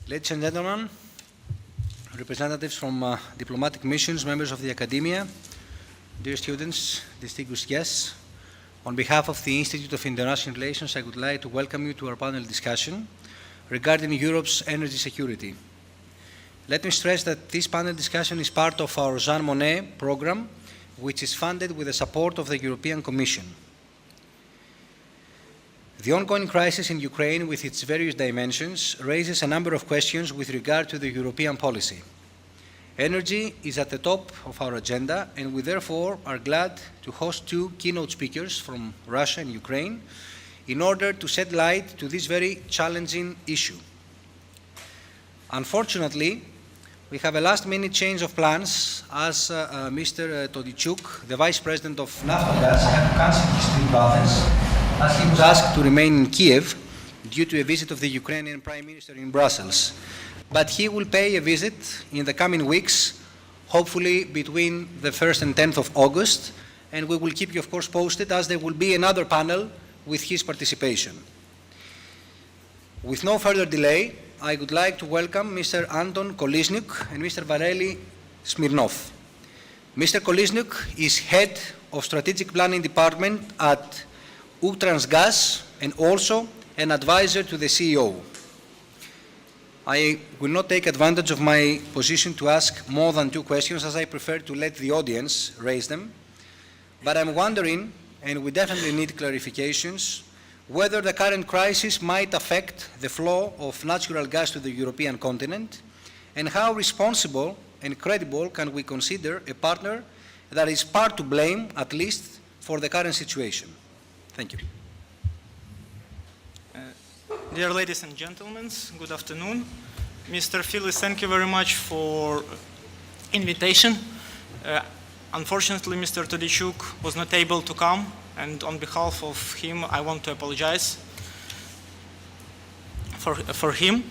Ladies and gentlemen, representatives from diplomatic missions, members of the academia, dear students, distinguished guests, on behalf of the Institute of International Relations, I would like to welcome you to our panel discussion regarding Europe's energy security. Let me stress that this panel discussion is part of our Jean Monnet program, which is funded with the support of the European Commission. The ongoing crisis in Ukraine, with its various dimensions, raises a number of questions with regard to the European policy. Energy is at the top of our agenda, and we therefore are glad to host two keynote speakers from Russia and Ukraine in order to shed light to this very challenging issue. Unfortunately, we have a last-minute change of plans as Mr. Todichuk, the Vice President of Naftogaz, had to cancel his trip to Athens as he was asked to remain in Kiev due to a visit of the Ukrainian Prime Minister in Brussels. But he will pay a visit in the coming weeks, hopefully between the 1st and 10th of August, and we will keep you, of course, posted as there will be another panel with his participation. With no further delay, I would like to welcome Mr. Anton Koliznyuk and Mr. Varely Smirnov. Mr. Koliznyuk is head of Strategic Planning Department at Ukrtransgaz and also an advisor to the CEO. I will not take advantage of my position to ask more than two questions, as I prefer to let the audience raise them. But I'm wondering, and we definitely need clarifications, whether the current crisis might affect the flow of natural gas to the European continent, and how responsible and credible can we consider a partner that is part to blame, at least, for the current situation. Thank you. Dear ladies and gentlemen, good afternoon. Mr. Phillips, thank you very much for invitation. Unfortunately, Mr. Todichuk was not able to come, and on behalf of him, I want to apologize for him.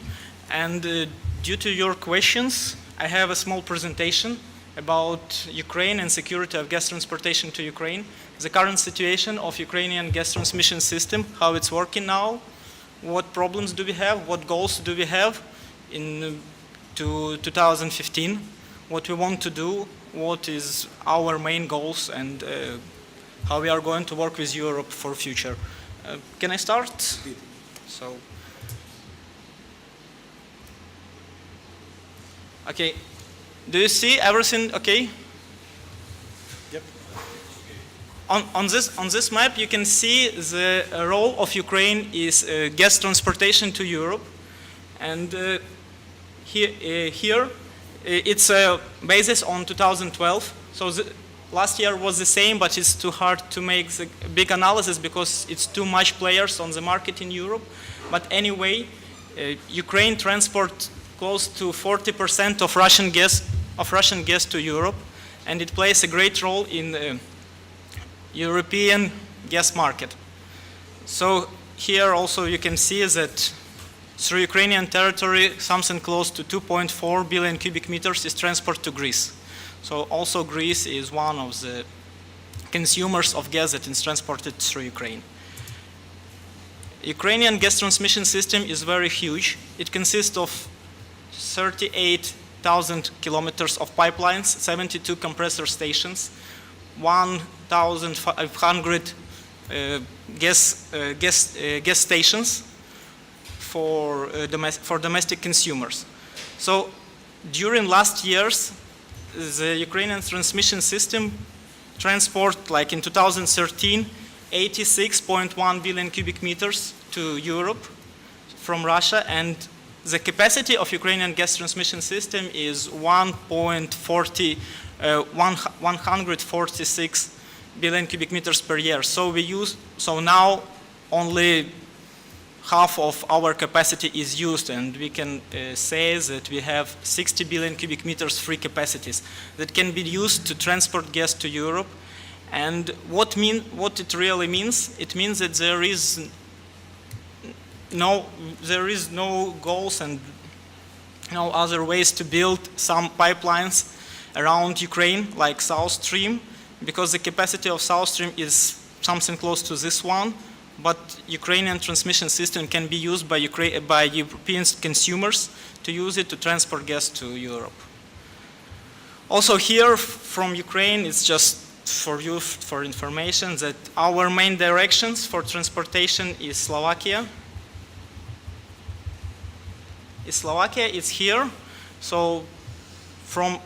And due to your questions, I have a small presentation about Ukraine and security of gas transportation to Ukraine, the current situation of Ukrainian gas transmission system, how it's working now, what problems do we have, what goals do we have in 2015, what we want to do, what is our main goals, and how we are going to work with Europe for future. Can I start? So, okay. Do you see everything okay? Yep. On this map, you can see the role of Ukraine is gas transportation to Europe, and here it's a basis on 2012. So last year was the same, but it's too hard to make the big analysis because it's too much players on the market in Europe. But anyway, Ukraine transport close to 40% of Russian gas to Europe, and it plays a great role in the European gas market. So here also you can see that through Ukrainian territory, something close to 2.4 billion cubic meters is transported to Greece. So also Greece is one of the consumers of gas that is transported through Ukraine. Ukrainian gas transmission system is very huge. It consists of 38,000 kilometers of pipelines, 72 compressor stations, 1,500 gas stations for domestic consumers. So during last years, the Ukrainian transmission system transport, like in 2013, 86.1 billion cubic meters to Europe from Russia, and the capacity of Ukrainian gas transmission system is 146 billion cubic meters per year. So now only half of our capacity is used, and we can say that we have 60 billion cubic meters free capacities that can be used to transport gas to Europe. And what it really means? It means that there is no goals and no other ways to build some pipelines around Ukraine, like South Stream, because the capacity of South Stream is something close to this one, but Ukrainian transmission system can be used by European consumers to use it to transport gas to Europe. Also here from Ukraine, it's just for you for information that our main directions for transportation is Slovakia. Slovakia is here, so from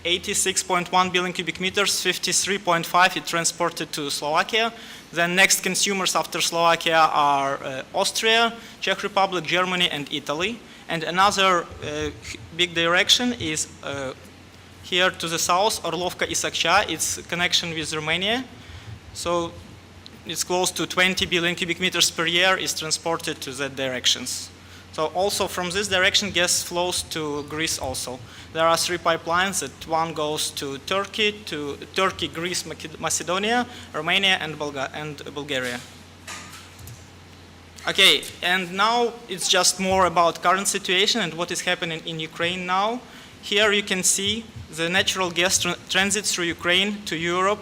86.1 billion cubic meters, 53.5 is transported to Slovakia. Then next consumers after Slovakia are Austria, Czech Republic, Germany, and Italy. And another big direction is here to the south, Orlovka-Isaksha. It's connection with Romania. So it's close to 20 billion cubic meters per year is transported to that directions. So also from this direction, gas flows to Greece also. There are 3 pipelines that one goes to Turkey, Greece, Macedonia, Romania, and Bulgaria. Okay, and now it's just more about current situation and what is happening in Ukraine now. Here you can see the natural gas transit through Ukraine to Europe.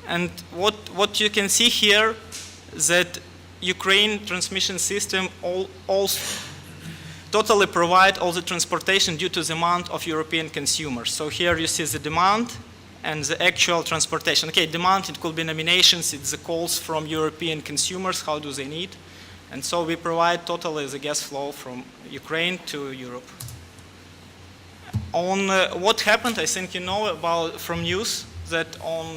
And what you can see here, that Ukraine transmission system totally provide all the transportation due to the demand of European consumers. So here you see the demand and the actual transportation. Okay, demand, it could be nominations, it's the calls from European consumers, how do they need. And so we provide totally the gas flow from Ukraine to Europe. On what happened, I think you know about from news that on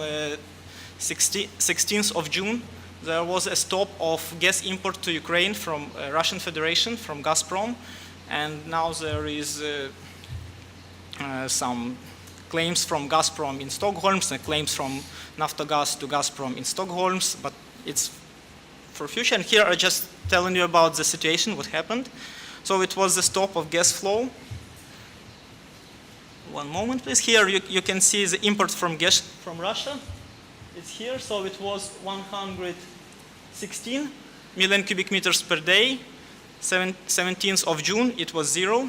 16th of June, there was a stop of gas import to Ukraine from Russian Federation, from Gazprom, and now there is some claims from Gazprom in Stockholm, and claims from Naftogaz to Gazprom in Stockholm, but it's for future. And here I'm just telling you about the situation, what happened. So it was the stop of gas flow. One moment, please. Here you can see the import from gas from Russia. It's here, so it was 116 million cubic meters per day. 17th of June, it was 0.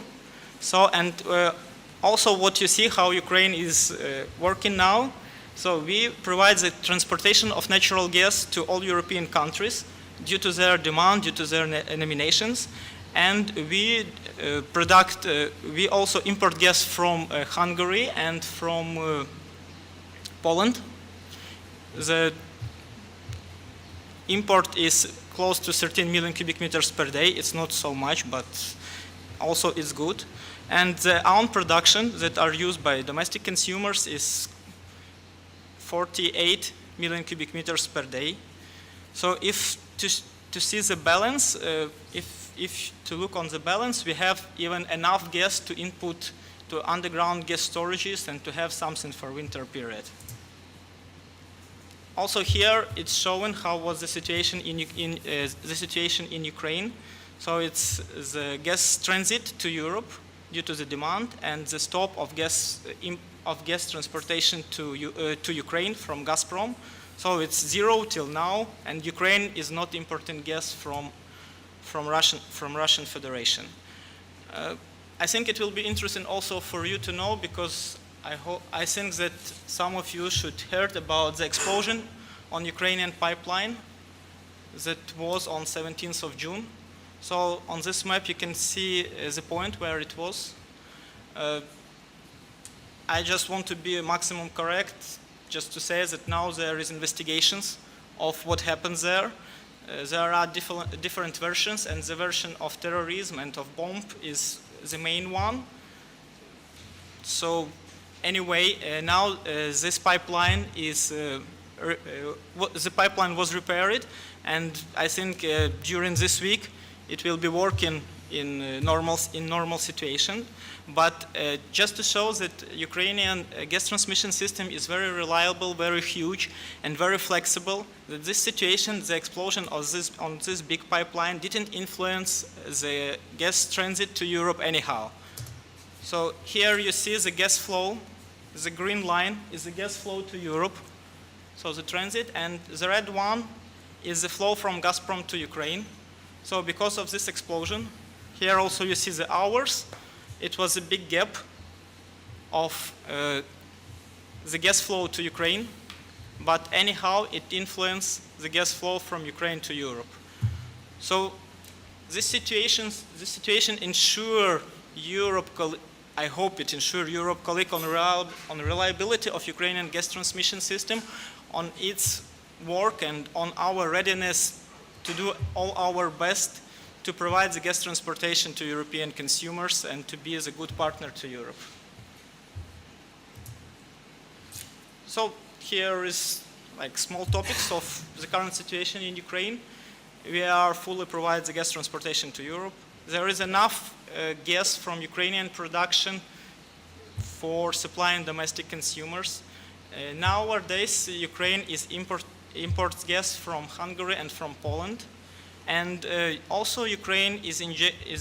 So, and also what you see, how Ukraine is working now. So we provide the transportation of natural gas to all European countries due to their demand, due to their nominations. And we we also import gas from Hungary and from Poland. The import is close to 13 million cubic meters per day. It's not so much, but also it's good. And the own production that are used by domestic consumers is 48 million cubic meters per day. So if to see the balance, if to look on the balance, we have even enough gas to input to underground gas storages and to have something for winter period. Also here, it's showing how was the situation in Ukraine. So it's the gas transit to Europe due to the demand and the stop of gas transportation to Ukraine from Gazprom. So it's 0 till now, and Ukraine is not importing gas from Russian Federation. I think it will be interesting also for you to know, because I think that some of you should heard about the explosion on Ukrainian pipeline that was on 17th of June. So on this map you can see the point where it was. I just want to be maximum correct, just to say that now there is investigations of what happened there. There are different versions, and the version of terrorism and of bomb is the main one. So anyway, now this pipeline is the pipeline was repaired, and I think during this week it will be working in normal situation. But just to show that Ukrainian gas transmission system is very reliable, very huge, and very flexible, that this situation, the explosion of this big pipeline didn't influence the gas transit to Europe anyhow. So here you see the gas flow. The green line is the gas flow to Europe, so the transit, and the red one is the flow from Gazprom to Ukraine. So because of this explosion, here also you see the hours. It was a big gap of the gas flow to Ukraine. but anyhow it influences the gas flow from Ukraine to Europe. So this situation ensure Europe, I hope it ensure Europe colleague on reliability of Ukrainian gas transmission system, on its work and on our readiness to do all our best to provide the gas transportation to European consumers and to be as a good partner to Europe. So here is like small topics of the current situation in Ukraine. We are fully provide the gas transportation to Europe. There is enough gas from Ukrainian production for supplying domestic consumers. Nowadays, Ukraine imports gas from Hungary and from Poland. And also Ukraine is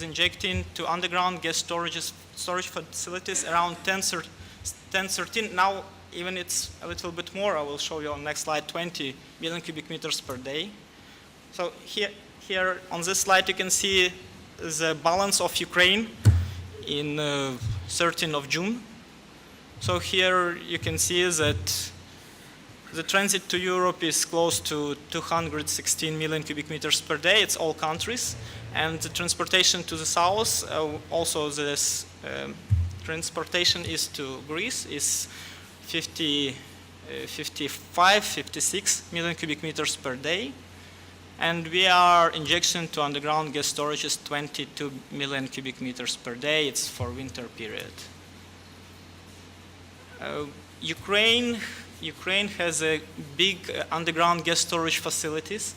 injecting to underground gas storage facilities around 10-13. Now even it's a little bit more. I will show you on next slide, 20 million cubic meters per day. So here on this slide you can see the balance of Ukraine in 13th of June. So here you can see that the transit to Europe is close to 216 million cubic meters per day. It's all countries. And the transportation to the south, also this transportation is to Greece, is 56 million cubic meters per day. And we are injection to underground gas storage is 22 million cubic meters per day. It's for winter period. Ukraine has a big underground gas storage facilities.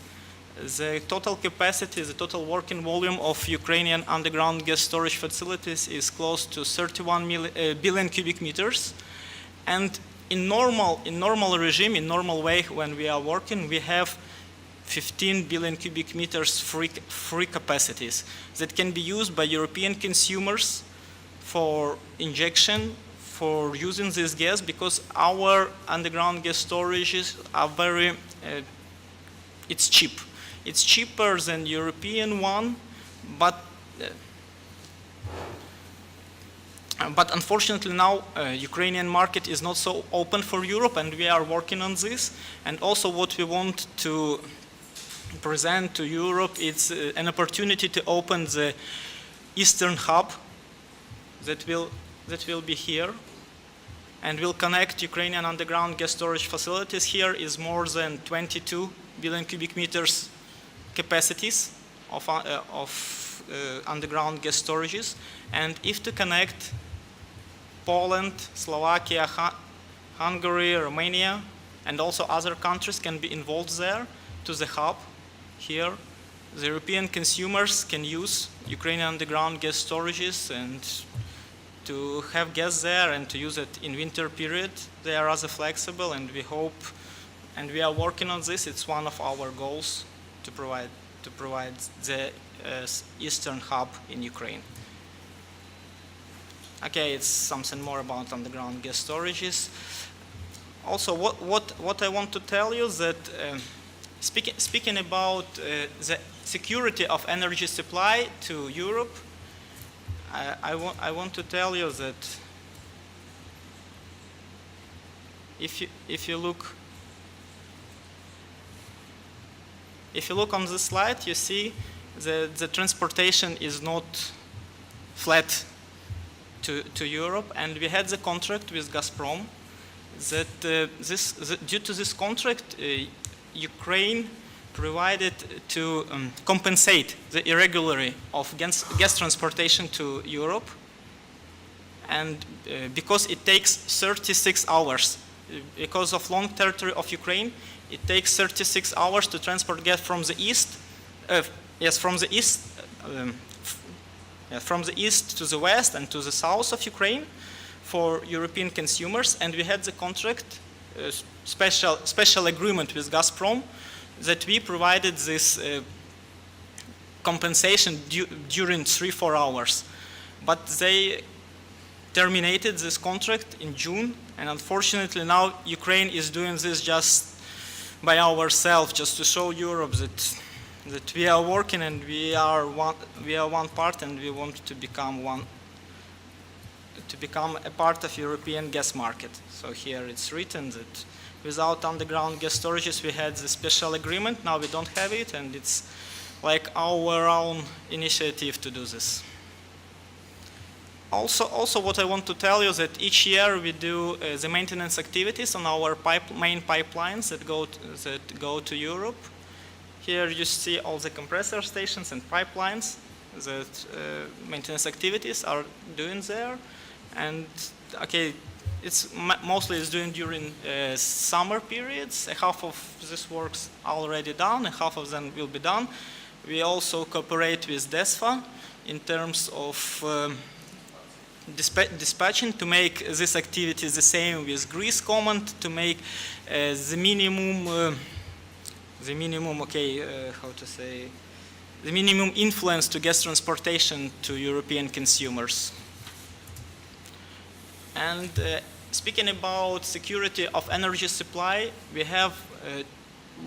The total capacity, the total working volume of Ukrainian underground gas storage facilities is close to 31 billion cubic meters. And in normal regime, in normal way, when we are working, we have 15 billion cubic meters free capacities that can be used by European consumers for injection, for using this gas, because our underground gas storages are very, it's cheap. It's cheaper than European one, but unfortunately now Ukrainian market is not so open for Europe, and we are working on this. And also what we want to present to Europe, it's an opportunity to open the Eastern hub that will be here and will connect Ukrainian underground gas storage facilities. Here is more than 22 billion cubic meters capacities of underground gas storages. And if to connect Poland, Slovakia, Hungary, Romania, and also other countries can be involved there to the hub here, the European consumers can use Ukrainian underground gas storages and to have gas there and to use it in winter period. They are rather flexible, and we hope, and we are working on this. It's one of our goals to provide the Eastern hub in Ukraine. Okay, it's something more about underground gas storages. Also, what I want to tell you is that speaking about the security of energy supply to Europe, I want to tell you that if you look on this slide, you see that the transportation is not flat to Europe, and we had the contract with Gazprom that due to this contract, Ukraine provided to compensate the irregularity of gas transportation to Europe, and because it takes 36 hours, because of long territory of Ukraine, it takes 36 hours to transport gas from the east, from the east to the west and to the south of Ukraine for European consumers. And we had the contract, special agreement with Gazprom, that we provided this compensation during 3-4 hours. But they terminated this contract in June, and unfortunately now Ukraine is doing this just by ourselves, just to show Europe that we are working and we are one part, and we want to become a part of European gas market. So here it's written that Without underground gas storages, we had the special agreement. Now we don't have it, and it's like our own initiative to do this. Also, what I want to tell you is that each year we do the maintenance activities on our main pipelines that go to Europe. Here you see all the compressor stations and pipelines that maintenance activities are doing there. And okay, it's mostly is doing during summer periods. Half of this work's already done, and half of them will be done. We also cooperate with DESFA in terms of dispatching to make this activity the same with Greece Command, to make the minimum influence to gas transportation to European consumers. And speaking about security of energy supply, we have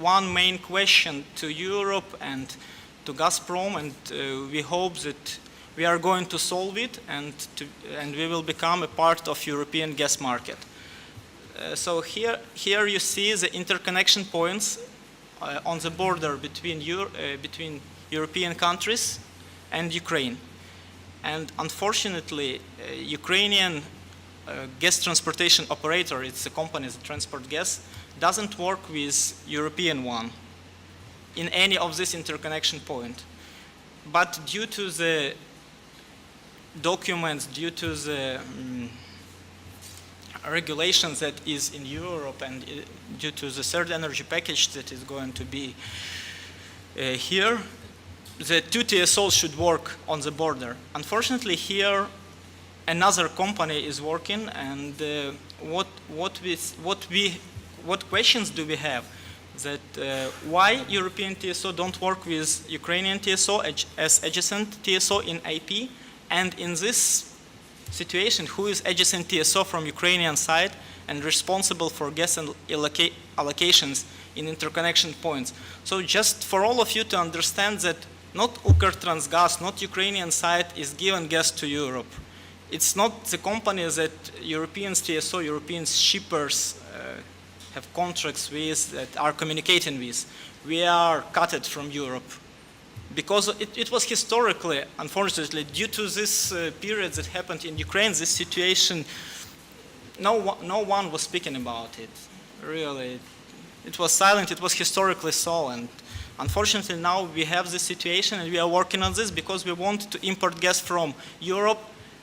one main question to Europe and to Gazprom, and we hope that we are going to solve it, and we will become a part of European gas market. So here you see the interconnection points on the border between European countries and Ukraine. And unfortunately, Ukrainian gas transportation operator, it's a company that transport gas, doesn't work with European one in any of this interconnection point. But due to the documents, due to the regulations that is in Europe, and due to the third energy package that is going to be here, the two TSOs should work on the border. Unfortunately, here another company is working, and what questions do we have? That why European TSO don't work with Ukrainian TSO as adjacent TSO in IP, and in this situation, who is adjacent TSO from Ukrainian side and responsible for gas and allocations in interconnection points? So just for all of you to understand that not Ukrtransgaz, not Ukrainian side is giving gas to Europe. It's not the company that European TSO, European shippers have contracts with, that are communicating with. We are cut it from Europe. Because it was historically, unfortunately, due to this period that happened in Ukraine, this situation, no one was speaking about it. Really, it was silent. It was historically so, and unfortunately now we have this situation, and we are working on this because we want to import gas from Europe.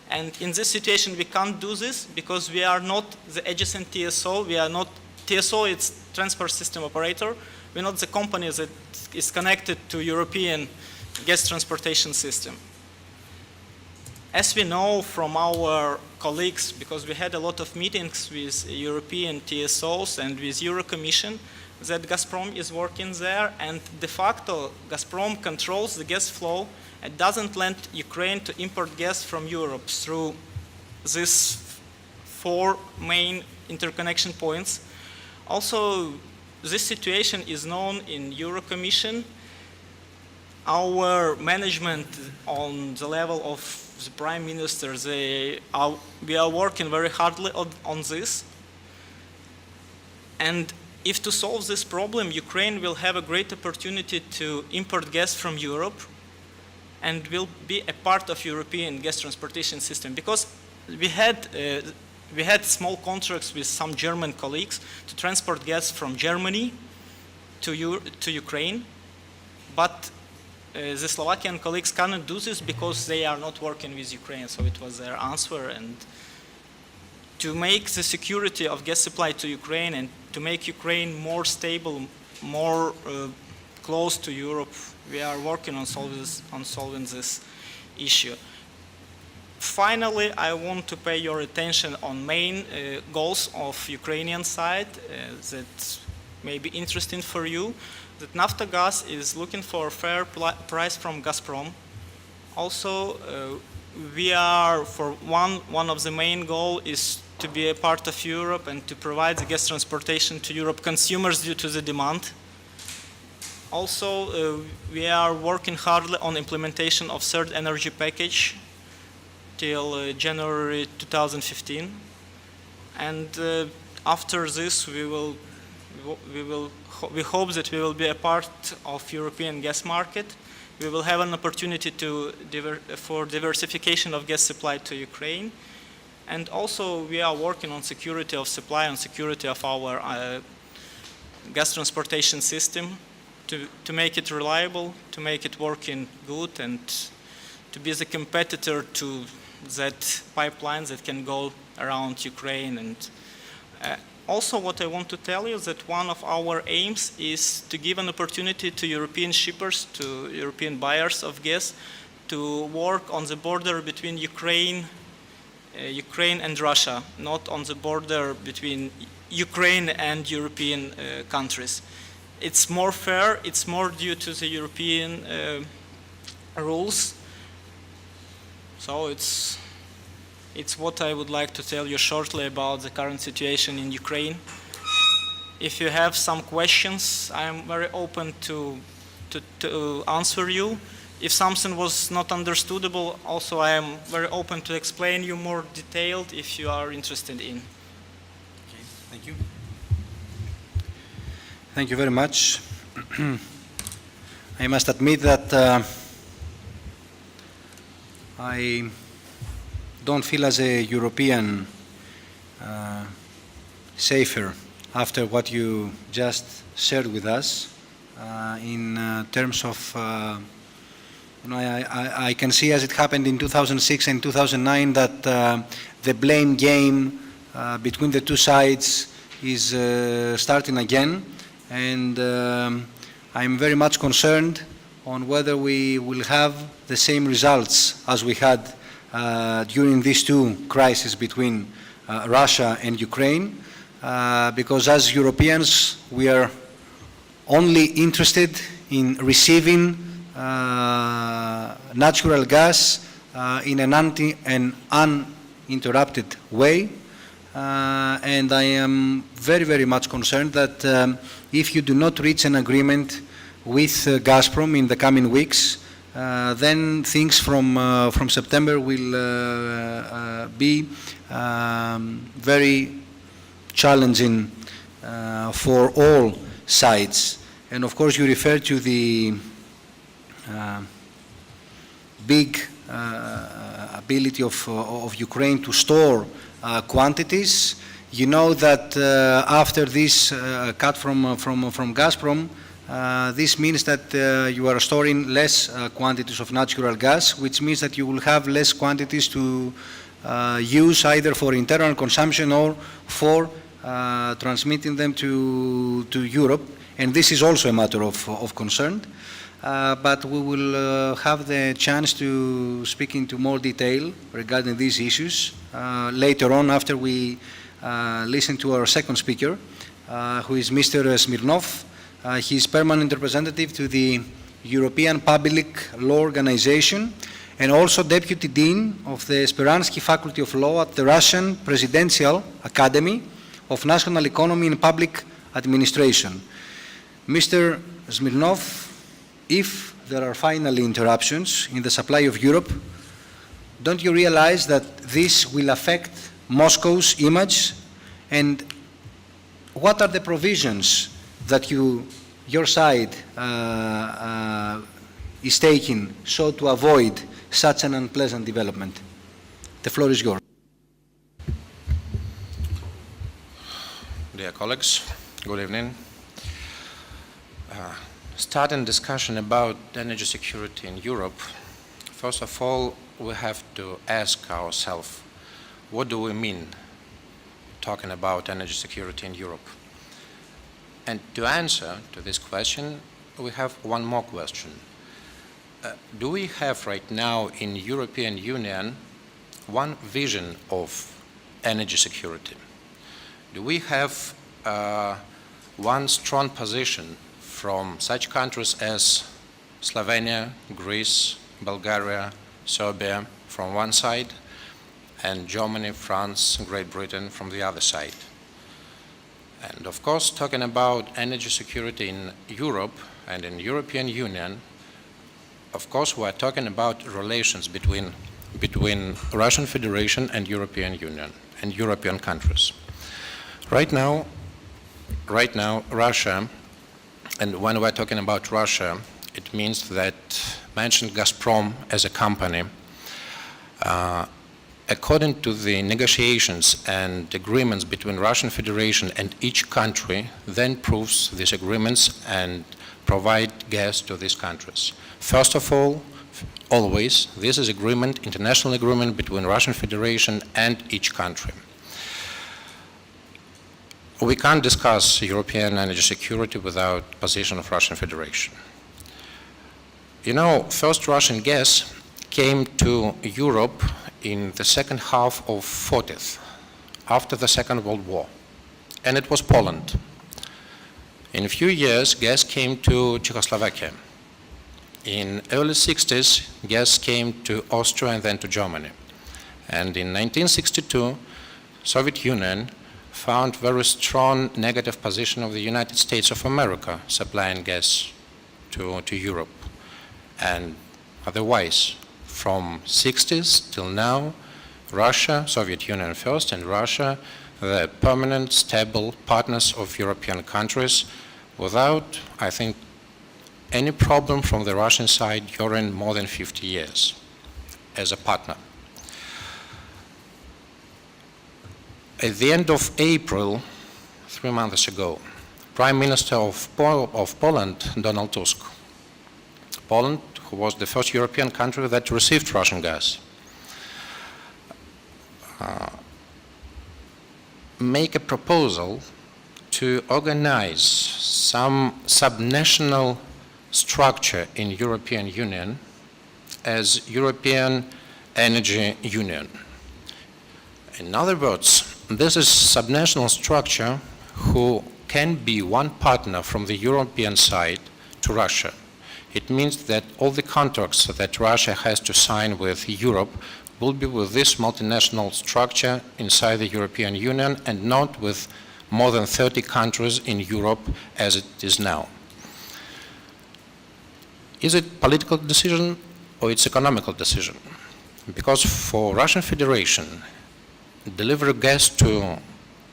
And in this situation, we can't do this because we are not the adjacent TSO. We are not TSO. It's transport system operator. We're not the company that is connected to European gas transportation system. As we know from our colleagues, because we had a lot of meetings with European TSOs and with Euro Commission, that Gazprom is working there, and de facto Gazprom controls the gas flow and doesn't let Ukraine to import gas from Europe through these 4 main interconnection points. Also, this situation is known in Euro Commission. Our management on the level of the Prime Minister, we are working very hardly on this. And if to solve this problem, Ukraine will have a great opportunity to import gas from Europe and will be a part of European gas transportation system. Because we had small contracts with some German colleagues to transport gas from Germany to Ukraine, but the Slovakian colleagues cannot do this because they are not working with Ukraine, so it was their answer. And to make the security of gas supply to Ukraine and to make Ukraine more stable, more close to Europe, we are working on solving this issue. Finally, I want to pay your attention on main goals of Ukrainian side that may be interesting for you. That Naftogaz is looking for a fair price from Gazprom. Also, we are, for one of the main goal is to be a part of Europe and to provide the gas transportation to Europe consumers due to the demand. Also, we are working hard on implementation of third energy package till January 2015. And after this, we will we hope that we will be a part of European gas market. We will have an opportunity for diversification of gas supply to Ukraine. And also we are working on security of supply and security of our gas transportation system to make it reliable, to make it working good, and to be the competitor to that pipelines that can go around Ukraine. And also what I want to tell you is that one of our aims is to give an opportunity to European shippers, to European buyers of gas, to work on the border between Ukraine and Russia, not on the border between Ukraine and European countries. It's more fair, it's more due to the European rules. So it's what I would like to tell you shortly about the current situation in Ukraine. If you have some questions, I am very open to answer you. If something was not understandable, also I am very open to explain you more detailed if you are interested in. Okay, thank you. Thank you very much. I must admit that I don't feel as a European safer after what you just shared with us in terms of I can see, as it happened in 2006 and 2009, that the blame game between the two sides is starting again, and I'm very much concerned on whether we will have the same results as we had during these two crises between Russia and Ukraine, because as Europeans we are only interested in receiving natural gas in an uninterrupted way, and I am very, very much concerned that if you do not reach an agreement with Gazprom in the coming weeks, then things from September will be very challenging for all sides. And of course you refer to the big ability of Ukraine to store quantities. You know that after this cut from Gazprom, this means that you are storing less quantities of natural gas, which means that you will have less quantities to use either for internal consumption or for transmitting them to Europe. And this is also a matter of concern. But we will have the chance to speak into more detail regarding these issues later on, after we listen to our second speaker, who is Mr. Smirnov. He is permanent representative to the European Public Law Organization and also Deputy Dean of the Speransky Faculty of Law at the Russian Presidential Academy of National Economy and Public Administration. Mr. Smirnov, if there are finally interruptions in the supply of Europe, don't you realize that this will affect Moscow's image? And what are the provisions that your side is taking so to avoid such an unpleasant development? The floor is yours. Dear colleagues, good evening. Starting discussion about energy security in Europe, first of all, we have to ask ourselves, what do we mean talking about energy security in Europe? And to answer to this question, we have one more question. Do we have right now in European Union one vision of energy security? Do we have one strong position from such countries as Slovenia, Greece, Bulgaria, Serbia from one side, and Germany, France, Great Britain from the other side? And of course, talking about energy security in Europe and in European Union, of course we are talking about relations between Russian Federation and European Union and European countries. Right now, right now Russia, and when we're talking about Russia, it means that mentioned Gazprom as a company, according to the negotiations and agreements between Russian Federation and each country, then proves these agreements and provide gas to these countries. First of all, always, this is agreement, international agreement between Russian Federation and each country. We can't discuss European energy security without position of Russian Federation. You know, first Russian gas came to Europe in the second half of 40s, after the Second World War, and it was Poland. In a few years, gas came to Czechoslovakia. In early 60s, gas came to Austria and then to Germany. And in 1962, Soviet Union found very strong negative position of the United States of America supplying gas to Europe. And otherwise, from 60s till now, Russia, Soviet Union first, and Russia, the permanent, stable partners of European countries without, I think, any problem from the Russian side during more than 50 years as a partner. At the end of April, 3 months ago, Prime Minister of Poland, Donald Tusk, Poland, who was the first European country that received Russian gas, make a proposal to organize some subnational structure in European Union as European Energy Union. In other words, this is subnational structure who can be one partner from the European side to Russia. It means that all the contracts that Russia has to sign with Europe will be with this multinational structure inside the European Union and not with more than 30 countries in Europe as it is now. Is it political decision or it's economical decision? Because for Russian Federation, deliver gas to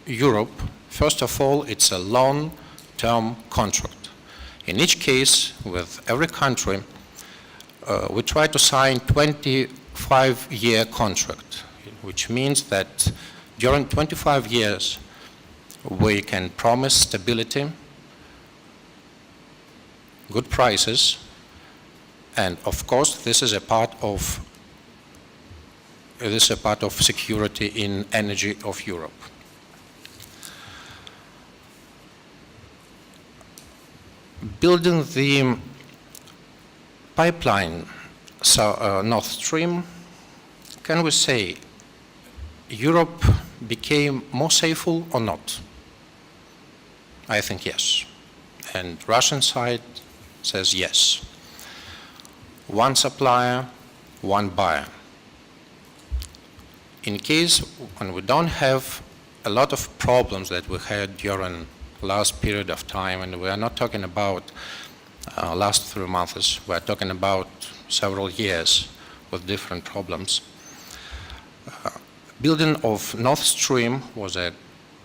Europe, first of all, it's a long-term contract. In each case, with every country, we try to sign 25-year contract, which means that during 25 years, we can promise stability, good prices, and of course, this is a part of security in energy of Europe. Building the pipeline, Nord Stream, can we say Europe became more safer or not? I think yes. And Russian side says yes. One supplier, one buyer. In case when we don't have a lot of problems that we had during last period of time, and we are not talking about last 3 months, we are talking about several years with different problems. Building of Nord Stream was a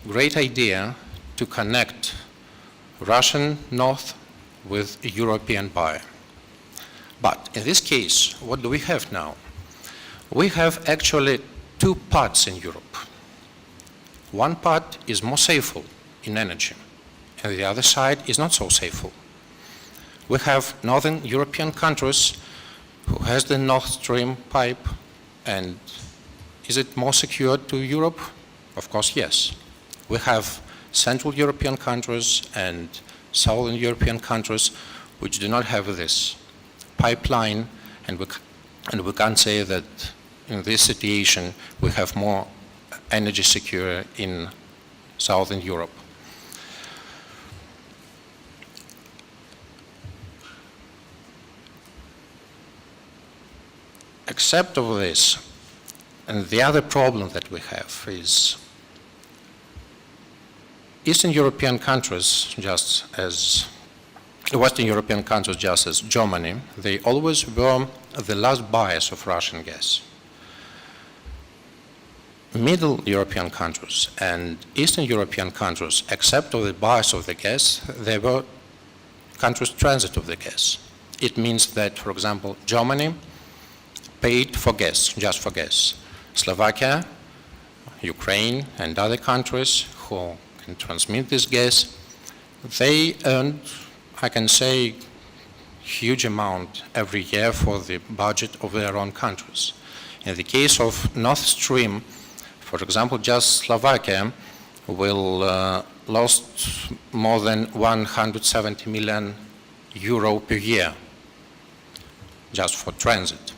great idea to connect Russian north with a European buyer. But in this case, what do we have now? We have actually two parts in Europe. One part is more safer in energy, and the other side is not so safe. We have northern European countries who has the Nord Stream pipe, and is it more secure to Europe? Of course, yes. We have Central European countries and Southern European countries which do not have this pipeline, and we can't say that in this situation we have more energy secure in Southern Europe. Except of this, and the other problem that we have is Eastern European countries, just as Western European countries, just as Germany, they always were the last buyers of Russian gas. Middle European countries and Eastern European countries, except of the buyers of the gas, they were countries transit of the gas. It means that, for example, Germany paid for gas, just for gas. Slovakia, Ukraine, and other countries who can transmit this gas, they earned, I can say, huge amount every year for the budget of their own countries. In the case of Nord Stream, for example, just Slovakia will lost more than 170 million euro per year just for transit.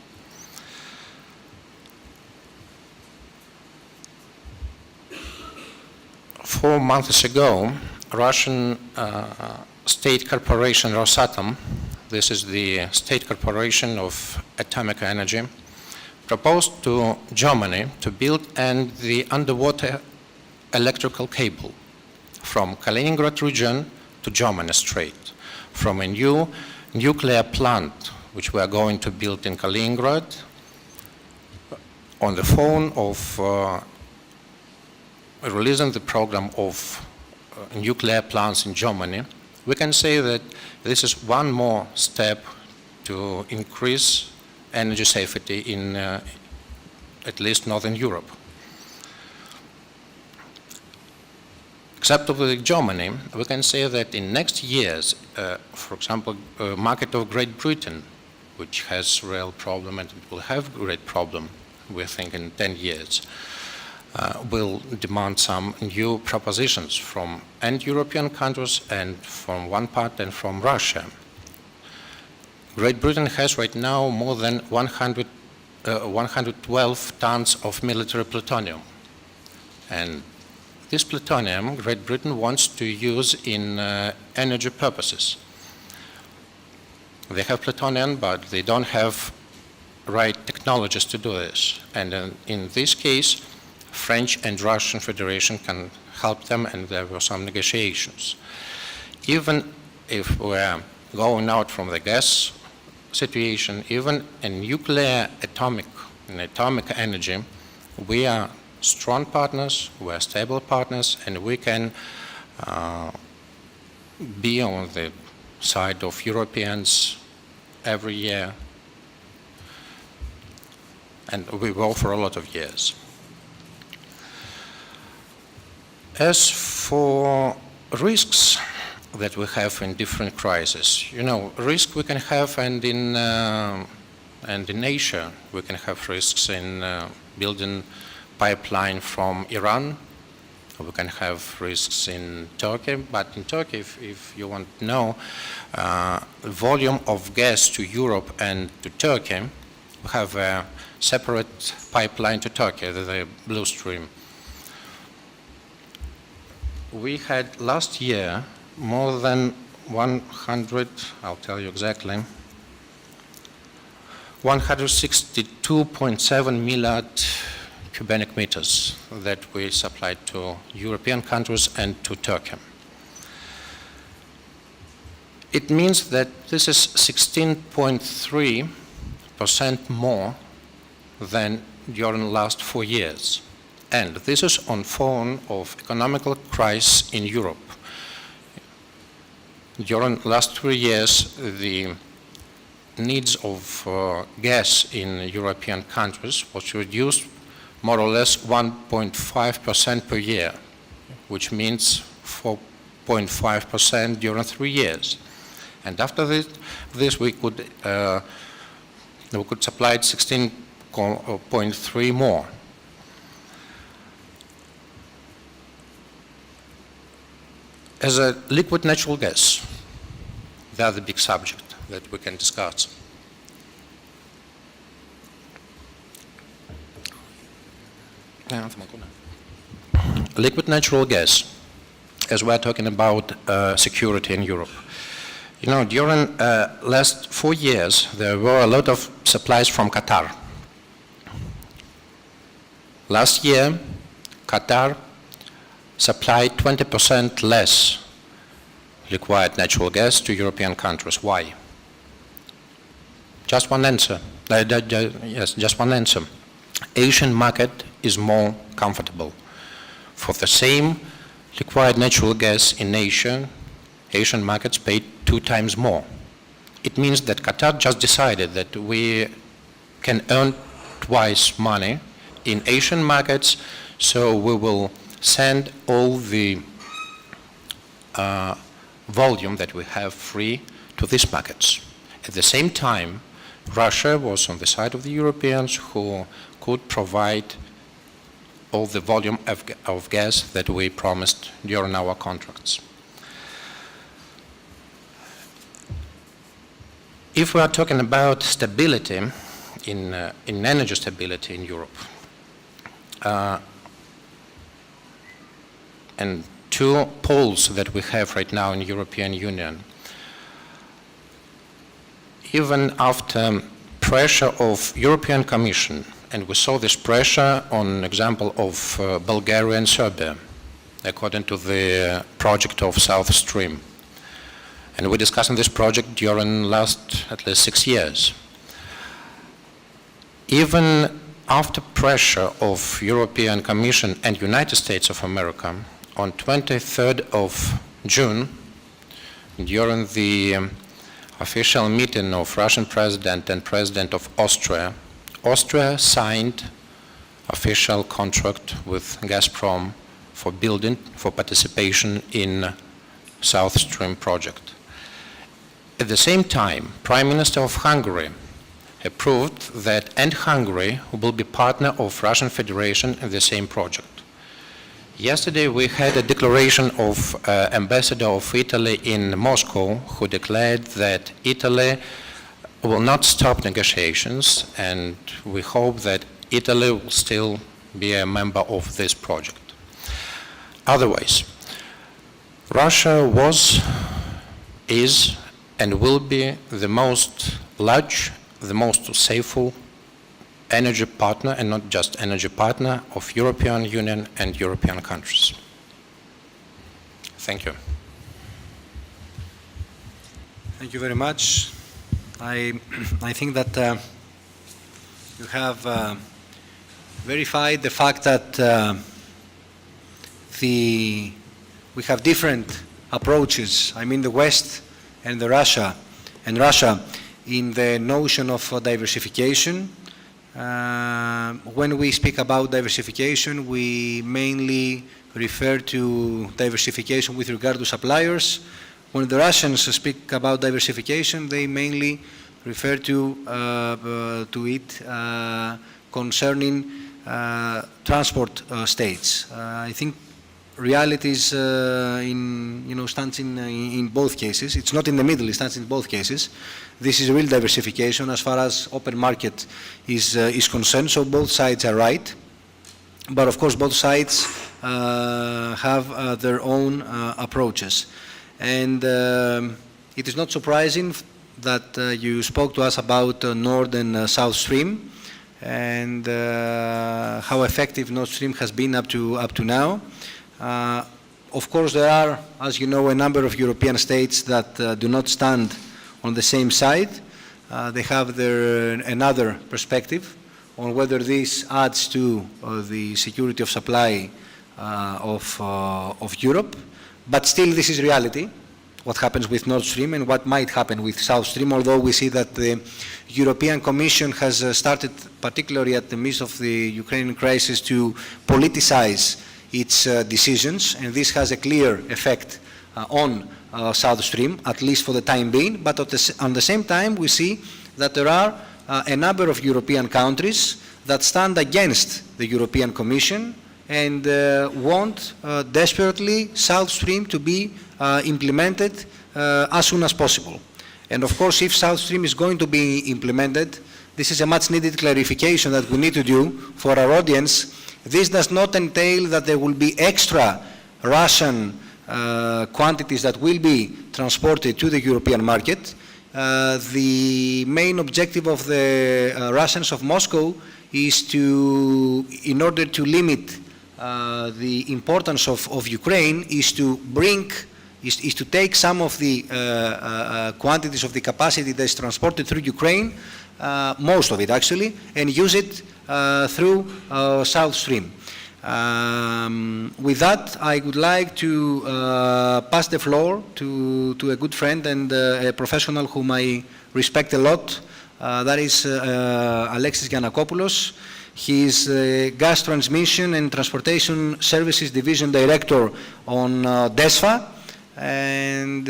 4 months ago, Russian state corporation Rosatom, this is the state corporation of atomic energy, proposed to Germany to build the underwater electrical cable from Kaliningrad region to Germany straight, from a new nuclear plant which we are going to build in Kaliningrad on the phone of releasing the program of nuclear plants in Germany. We can say that this is one more step to increase energy safety in at least Northern Europe. Except for Germany, we can say that in next years, for example, market of Great Britain, which has real problem and it will have great problem, we think in 10 years, will demand some new propositions from end European countries and from one part and from Russia. Great Britain has right now more than 112 tons of military plutonium. And this plutonium, Great Britain wants to use in energy purposes. They have plutonium, but they don't have right technologies to do this. And in this case, French and Russian Federation can help them, and there were some negotiations. Even if we're going out from the gas situation, even in nuclear atomic energy, we are strong partners, we are stable partners, and we can be on the side of Europeans every year, and we will for a lot of years. As for risks that we have in different crises, risk we can have, and in Asia we can have risks in building pipeline from Iran. We can have risks in Turkey, but in Turkey, if you want to know, volume of gas to Europe and to Turkey, we have a separate pipeline to Turkey, the Blue Stream. We had last year more than 100, I'll tell you exactly, 162.7 million cubic meters that we supplied to European countries and to Turkey. It means that this is 16.3% more than during the last 4 years. And this is on fone of economical crisis in Europe. During the last 3 years, the needs of gas in European countries was reduced more or less 1.5% per year, which means 4.5% during 3 years. And after this we could supply 16.3 more. As a liquid natural gas, the other big subject that we can discuss. Liquid natural gas, as we're talking about security in Europe. During last 4 years, there were a lot of supplies from Qatar. Last year, Qatar supplied 20% less liquid natural gas to European countries. Why? Just one answer. Yes, just one answer. Asian market is more comfortable. For the same liquefied natural gas in Asia, Asian markets pay 2 times more. It means that Qatar just decided that we can earn twice money in Asian markets, so we will send all the volume that we have free to these markets. At the same time, Russia was on the side of the Europeans who could provide all the volume of gas that we promised during our contracts. If we are talking about stability, in energy stability in Europe, and 2 poles that we have right now in the European Union, even after pressure of European Commission, and we saw this pressure on example of Bulgaria and Serbia, according to the project of South Stream. And we're discussing this project during last at least 6 years. Even after pressure of European Commission and United States of America, on 23rd of June, during the official meeting of Russian President and President of Austria, Austria signed official contract with Gazprom for participation in South Stream project. At the same time, Prime Minister of Hungary approved that Hungary will be partner of Russian Federation in the same project. Yesterday we had a declaration of Ambassador of Italy in Moscow who declared that Italy will not stop negotiations, and we hope that Italy will still be a member of this project. Otherwise, Russia was, is, and will be the most large, the most safe energy partner, and not just energy partner, of European Union and European countries. Thank you. Thank you very much. I think that you have verified the fact that we have different approaches. I mean, the West and Russia in the notion of diversification. When we speak about diversification, we mainly refer to diversification with regard to suppliers. When the Russians speak about diversification, they mainly refer to it concerning transport states. I think reality stands in both cases. It's not in the middle, it stands in both cases. This is real diversification as far as open market is concerned, so both sides are right. But of course both sides have their own approaches. And it is not surprising that you spoke to us about Nord and South Stream and how effective Nord Stream has been up to now. Of course, there are, as you know, a number of European states that do not stand on the same side. They have another perspective on whether this adds to the security of supply of Europe. But still, this is reality, what happens with Nord Stream and what might happen with South Stream, although we see that the European Commission has started, particularly at the midst of the Ukrainian crisis, to politicize its decisions, and this has a clear effect on South Stream, at least for the time being. But at the same time, we see that there are a number of European countries that stand against the European Commission and want desperately South Stream to be implemented as soon as possible. And of course, if South Stream is going to be implemented, this is a much needed clarification that we need to do for our audience. This does not entail that there will be extra Russian quantities that will be transported to the European market. The main objective of the Russians of Moscow is to, in order to limit the importance of Ukraine, is to take some of the quantities of the capacity that is transported through Ukraine most of it actually, and use it through South Stream. With that, I would like to pass the floor to a good friend and a professional whom I respect a lot. That is Alexis Giannakopoulos. He is Gas Transmission and Transportation Services Division Director on DESFA. And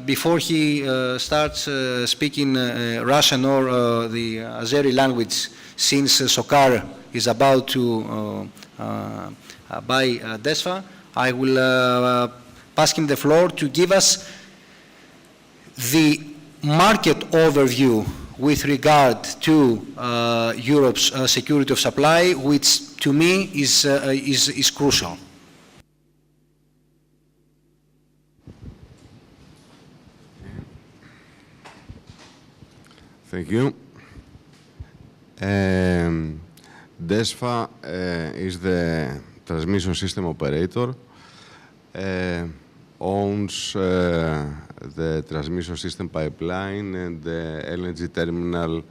before he starts speaking Russian or the Azeri language, since Sokar is about to buy DESFA, I will pass him the floor to give us the market overview with regard to Europe's security of supply, which to me is crucial. Thank you. DESFA is the transmission system operator, owns the transmission system pipeline and the LNG terminal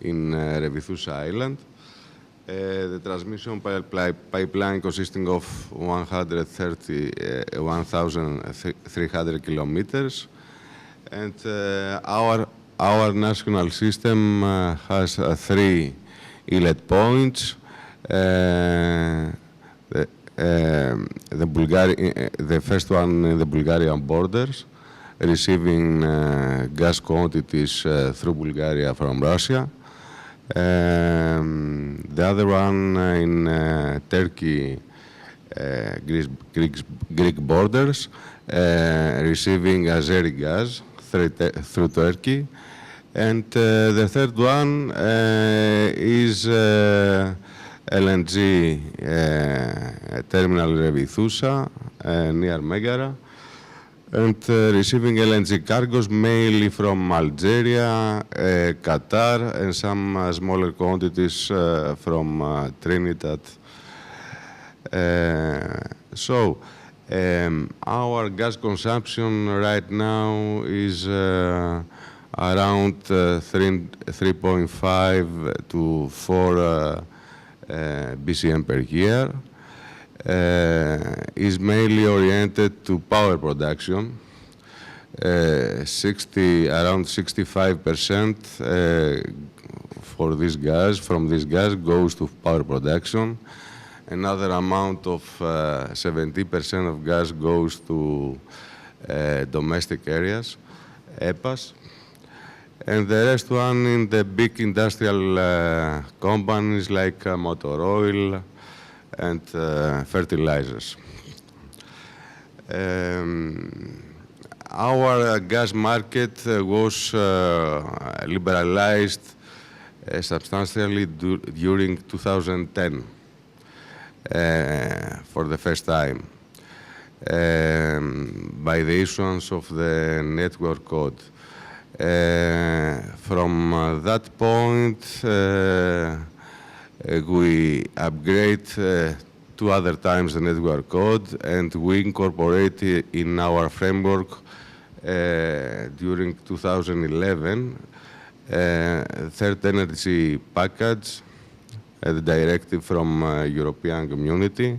in Revithousa Island. The transmission pipeline consisting of 1,300 kilometers, and our national system has 3 inlet points. The first one in the Bulgarian borders, receiving gas quantities through Bulgaria from Russia. The other one in Turkey, Greek borders, receiving Azeri gas through Turkey. And the third one is LNG terminal Revithousa near Megara, and receiving LNG cargoes mainly from Algeria, Qatar, and some smaller quantities from Trinidad. So our gas consumption right now is around 3.5 to 4 BCM per year. Is mainly oriented to power production. Around 65% from this gas goes to power production. Another amount of 70% of gas goes to domestic areas, EPAs. And the rest one in the big industrial companies like motor oil and fertilizers. Our gas market was liberalized substantially during 2010 for the first time by the issuance of the network code. From that point, we upgrade 2 other times the network code, and we incorporate it in our framework during 2011, third energy package, the directive from European Community,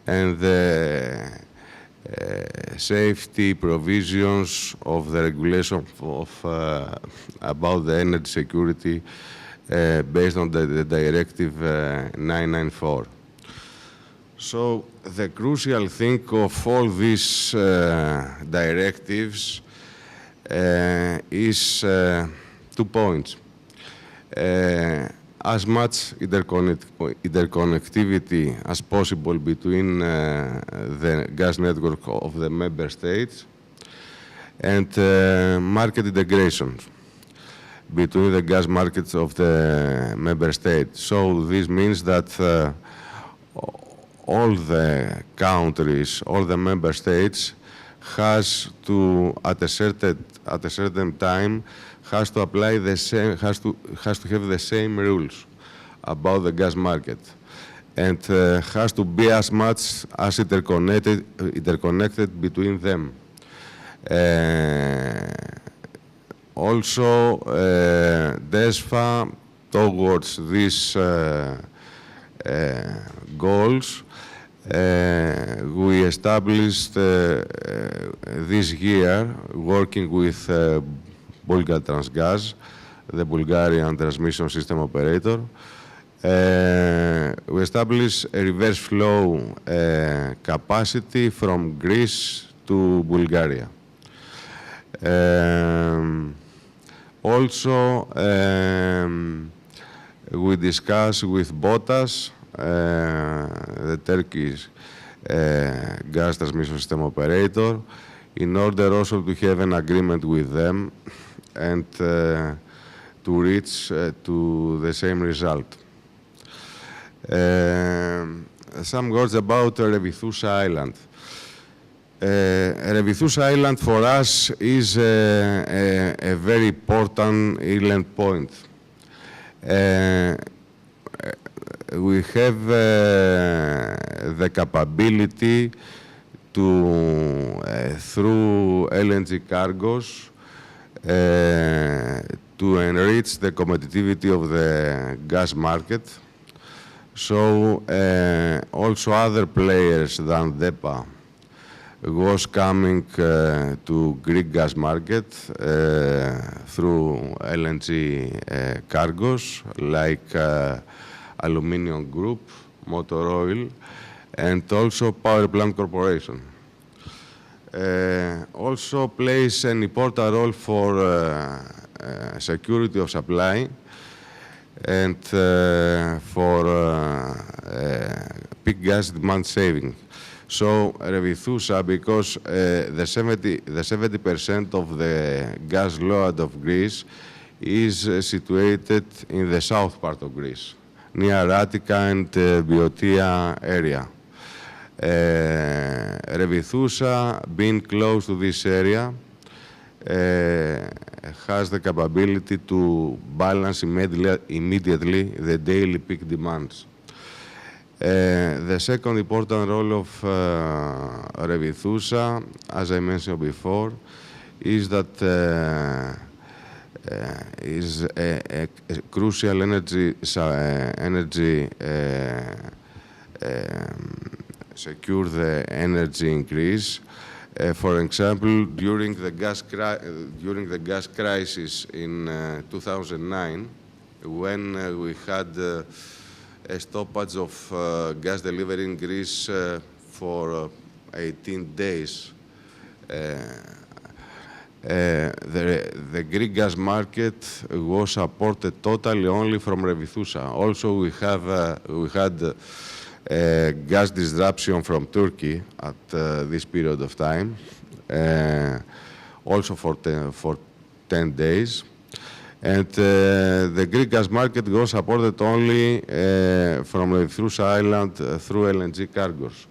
and the safety provisions of the regulation about the energy security based on the directive 994. So the crucial thing of all these directives is 2 points. As much interconnectivity as possible between the gas network of the member states, and market integration between the gas markets of the member states. So this means that all the countries, all the member states has to, at a certain time, has to apply the same, has to have the same rules about the gas market, and has to be as much as interconnected between them. Also, DESFA, towards these goals, we established this year, working with Bulgartransgaz, the Bulgarian transmission system operator, we established a reverse flow capacity from Greece to Bulgaria. Also, we discussed with BOTAS, the Turkish gas transmission system operator, in order also to have an agreement with them and to reach to the same result. Some words about Revithousa Island. Revithousa Island for us is a very important inland point. We have the capability to, through LNG cargos, to enrich the competitivity of the gas market. So also other players than DEPA was coming to Greek gas market through LNG cargos like Aluminium Group, Motor Oil, and also Power Plant Corporation. Also plays an important role for security of supply and for peak gas demand saving. So Revithousa, because the 70% of the gas load of Greece is situated in the south part of Greece, near Attica and Boeotia area. Revithousa, being close to this area, has the capability to balance immediately the daily peak demands. The second important role of Revithousa, as I mentioned before, is that is a crucial energy secure the energy increase. For example, during the gas crisis in 2009, when we had a stoppage of gas delivery in Greece for 18 days, the Greek gas market was supported totally only from Revithousa. Also, we had gas disruption from Turkey at this period of time, also for 10 days. And the Greek gas market was supported only from Revithousa Island through LNG cargos.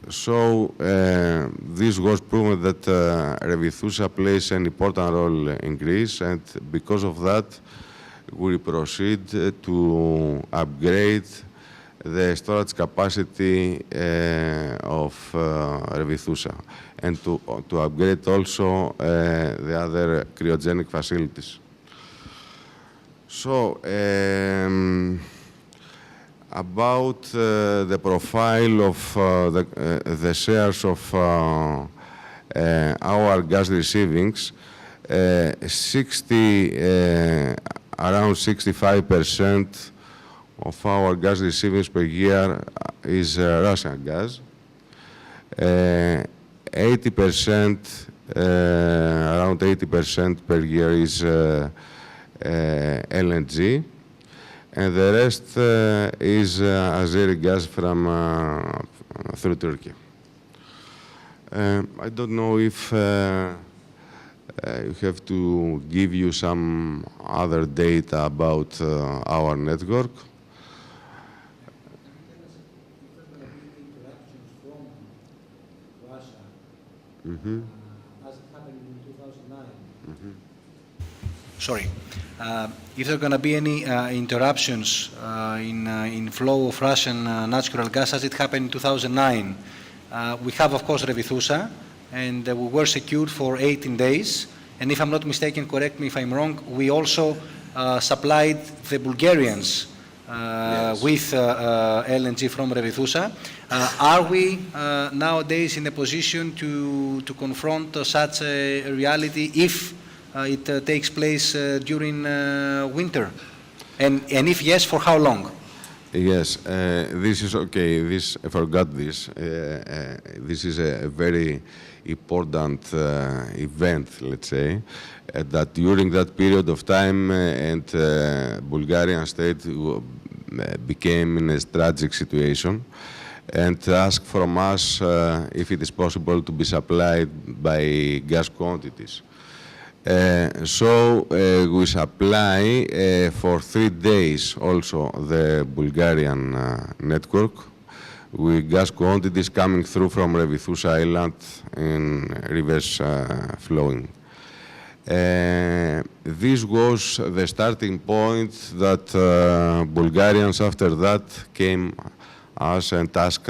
So this was proven that Revithousa plays an important role in Greece, and because of that, we proceed to upgrade the storage capacity of Revithousa, and to upgrade also the other cryogenic facilities. So, about the profile of the shares of our gas receivings, around 65% of our gas receivings per year is Russian gas. 80%, around 80% per year is LNG, and the rest is Azeri gas from through Turkey. I don't know if you have to give you some other data about our network. Mm-hmm. As it happened in 2009. Mm-hmm. Sorry. If there are going to be any interruptions in flow of Russian natural gas as it happened in 2009, we have, of course, Revithousa, and we were secured for 18 days. And if I'm not mistaken, correct me if I'm wrong, we also supplied the Bulgarians with LNG from Revithousa. Are we nowadays in a position to confront such a reality if it takes place during winter? And if yes, for how long? Yes, this is okay. I forgot this. This is a very important event, let's say, that during that period of time and Bulgarian state became in a tragic situation and asked from us if it is possible to be supplied by gas quantities. So we supply for 3 days also the Bulgarian network with gas quantities coming through from Revithousa Island in rivers flowing. This was the starting point that Bulgarians after that came us and asked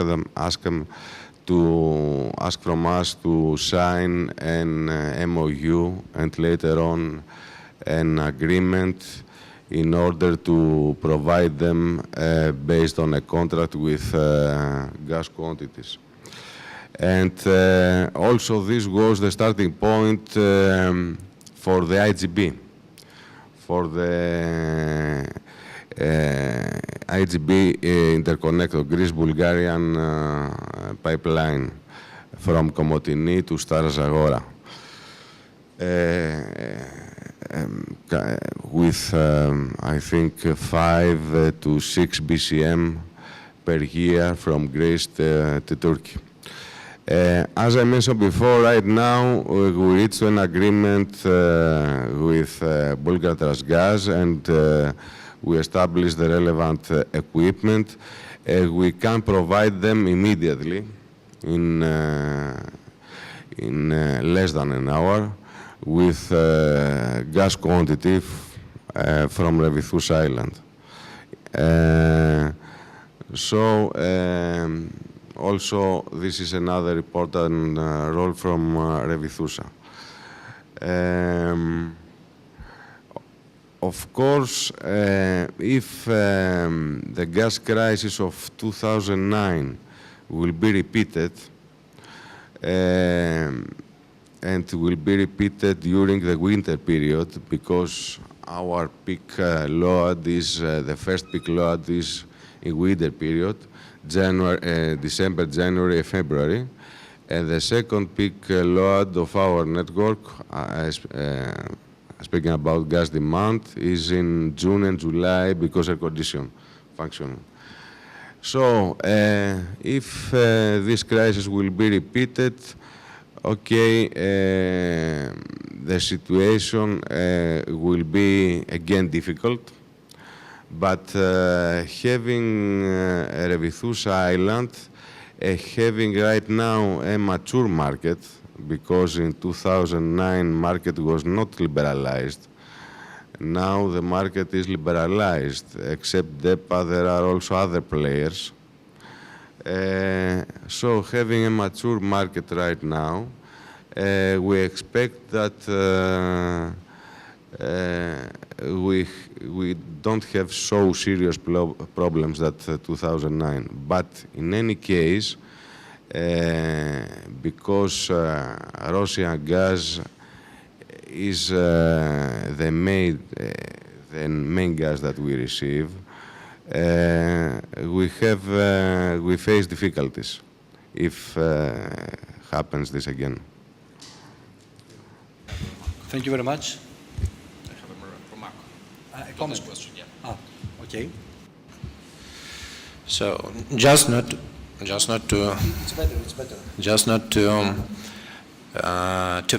from us to sign an MOU and later on an agreement in order to provide them based on a contract with gas quantities. And also this was the starting point for the IGB, for the IGB interconnector, Greece-Bulgarian pipeline from Komotini to Stara Zagora. With, I think, 5 to 6 BCM per year from Greece to Turkey. As I mentioned before, right now we reached an agreement with Bulgartransgaz and we established the relevant equipment. We can provide them immediately in less than an hour with gas quantity from Revithousa Island. Also, this is another important role from Revithousa. Of course, if the gas crisis of 2009 will be repeated, and will be repeated during the winter period because our peak load is, the first peak load is in winter period, December, January, February, and the second peak load of our network, speaking about gas demand, is in June and July because air condition functioning. So, if this crisis will be repeated, okay, the situation will be again difficult, but having Revithousa Island, having right now a mature market, because in 2009 market was not liberalized. Now the market is liberalized, except DEPA, there are also other players. So having a mature market right now, we expect that we don't have so serious problems that 2009. But in any case, because Russian gas is the main gas that we receive, we face difficulties if happens this again. Thank you very much. I have a remark. A comment. Question, yeah. Ah, okay. So just not to It's better. just not to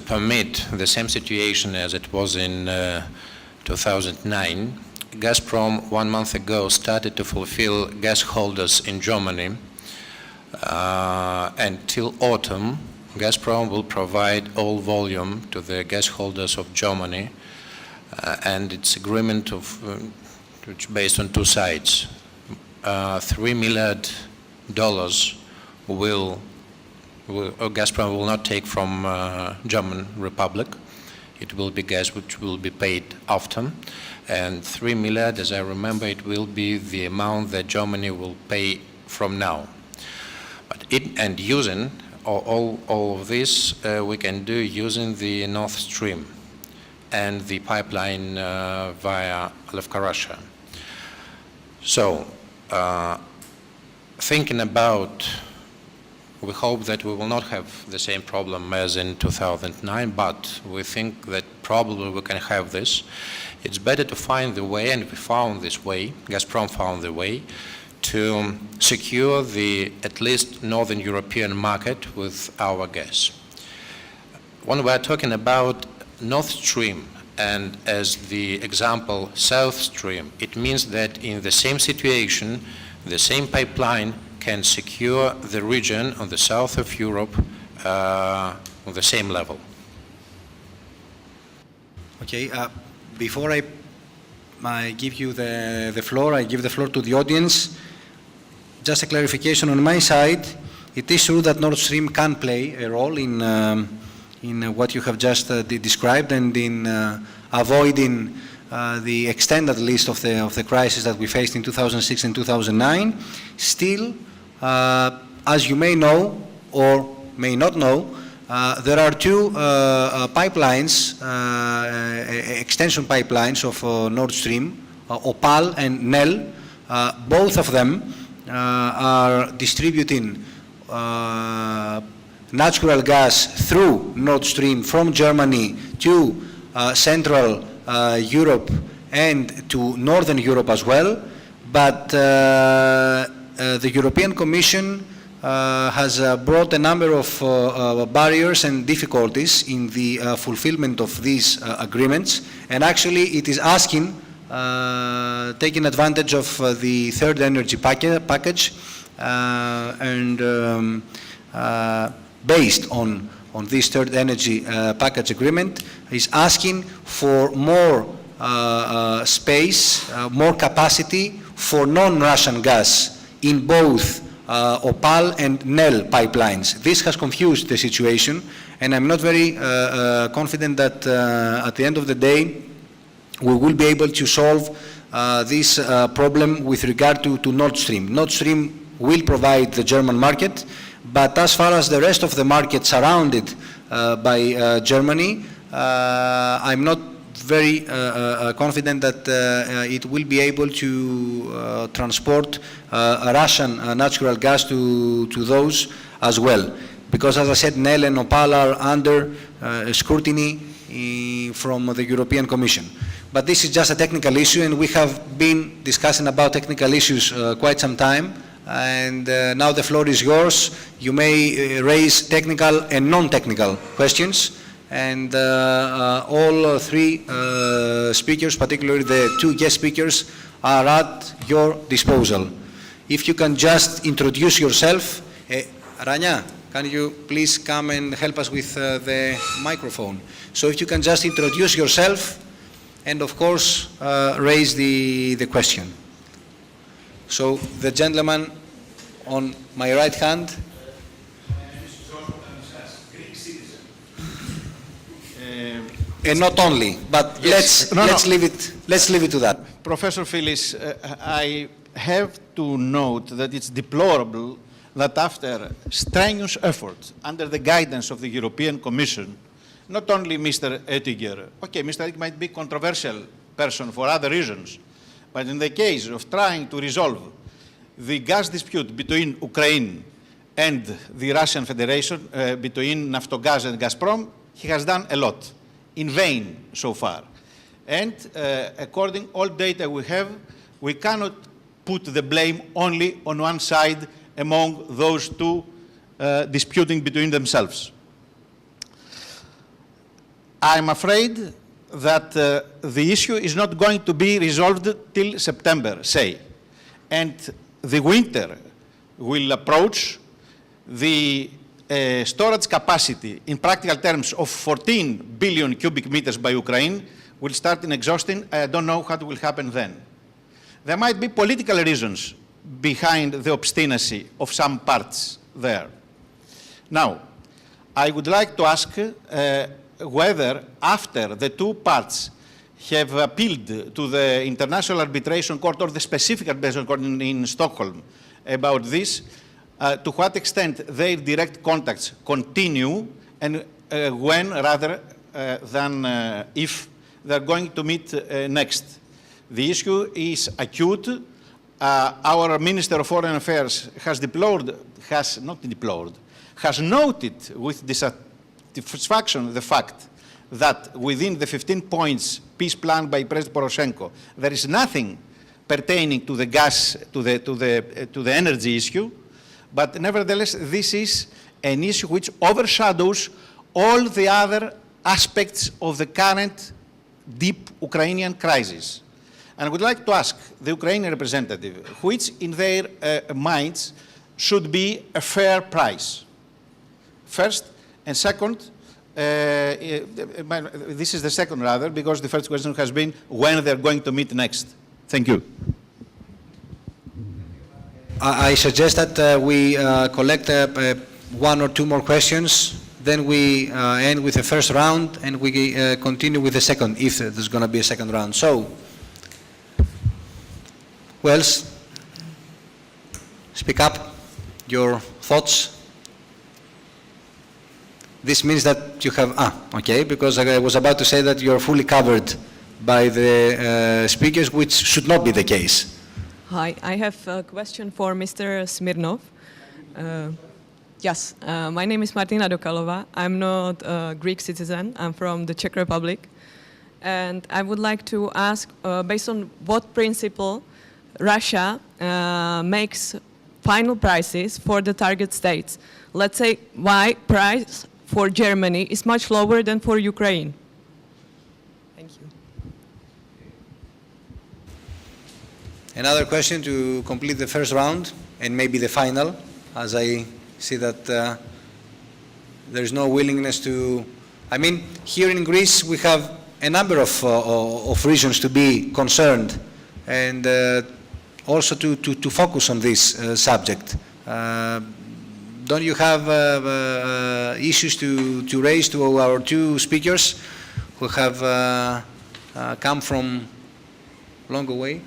permit the same situation as it was in 2009, Gazprom 1 month ago started to fulfill gas holders in Germany. Until autumn, Gazprom will provide all volume to the gas holders of Germany, and its agreement which based on two sides. $3 million Gazprom will not take from German Republic. It will be gas which will be paid after. And 3 million, as I remember, it will be the amount that Germany will pay from now. But and using all of this, we can do using the North Stream and the pipeline via Lefkarasha. So, thinking about, we hope that we will not have the same problem as in 2009, but we think that probably we can have this. It's better to find the way, and we found this way, Gazprom found the way, to secure the at least Northern European market with our gas. When we are talking about North Stream and as the example South Stream, it means that in the same situation, the same pipeline can secure the region on the south of Europe on the same level. Okay, before I give you the floor, I give the floor to the audience. Just a clarification on my side. It is true that Nord Stream can play a role in what you have just described and in avoiding the extended list of the crisis that we faced in 2006 and 2009. Still, as you may know or may not know, there are two pipelines, extension pipelines of Nord Stream, Opal and Nel. Both of them are distributing natural gas through Nord Stream from Germany to Central Europe and to Northern Europe as well. But the European Commission has brought a number of barriers and difficulties in the fulfillment of these agreements, and actually it is asking, taking advantage of the third energy package and based on this third energy package agreement, is asking for more space, more capacity for non-Russian gas in both Opal and Nel pipelines. This has confused the situation, and I'm not very confident that at the end of the day we will be able to solve this problem with regard to Nord Stream. Nord Stream will provide the German market, but as far as the rest of the market surrounded by Germany, I'm not very confident that it will be able to transport Russian natural gas to those as well. Because as I said, Nel and Opal are under scrutiny from the European Commission. But this is just a technical issue, and we have been discussing about technical issues quite some time. And now the floor is yours. You may raise technical and non-technical questions. And all three speakers, particularly the two guest speakers, are at your disposal. If you can just introduce yourself. Rania, can you please come and help us with the microphone? So if you can just introduce yourself and, of course, raise the question. So the gentleman on my right hand. And not only, but yes. let's leave it to that. Professor Phyllis, I have to note that it's deplorable that after strenuous efforts under the guidance of the European Commission, not only Mr. Oettinger, okay, Mr. Oettinger might be a controversial person for other reasons, but in the case of trying to resolve the gas dispute between Ukraine and the Russian Federation, between Naftogaz and Gazprom, he has done a lot. In vain so far. And according to all data we have, we cannot put the blame only on one side among those two disputing between themselves. I'm afraid that the issue is not going to be resolved till September, say. And the winter will approach. The storage capacity in practical terms of 14 billion cubic meters by Ukraine will start in exhausting. I don't know what will happen then. There might be political reasons behind the obstinacy of some parts there. Now, I would like to ask whether after the two parts have appealed to the International Arbitration Court or the specific arbitration court in Stockholm about this, to what extent their direct contacts continue and when rather than if they're going to meet next. The issue is acute. Our Minister of Foreign Affairs has noted with dissatisfaction the fact that within the 15 points peace plan by President Poroshenko, there is nothing pertaining to the gas, to the energy issue, but nevertheless, this is an issue which overshadows all the other aspects of the current deep Ukrainian crisis. And I would like to ask the Ukrainian representative, which in their minds should be a fair price? First, and second, this is the second rather, because the first question has been when they're going to meet next. Thank you. I suggest that we collect one or two more questions, then we end with the first round, and we continue with the second, if there's going to be a second round. So, Wells, speak up your thoughts. This means that you have, okay, because I was about to say that you're fully covered by the speakers, which should not be the case. Hi, I have a question for Mr. Smirnov. Yes, my name is Martina Dokalova. I'm not a Greek citizen. I'm from the Czech Republic. And I would like to ask, based on what principle Russia makes final prices for the target states? Let's say, why price for Germany is much lower than for Ukraine? Thank you. Another question to complete the first round, and maybe the final, as I see that there's no willingness to, I mean, here in Greece we have a number of reasons to be concerned, and also to focus on this subject. Don't you have issues to raise to our two speakers who have come from long away?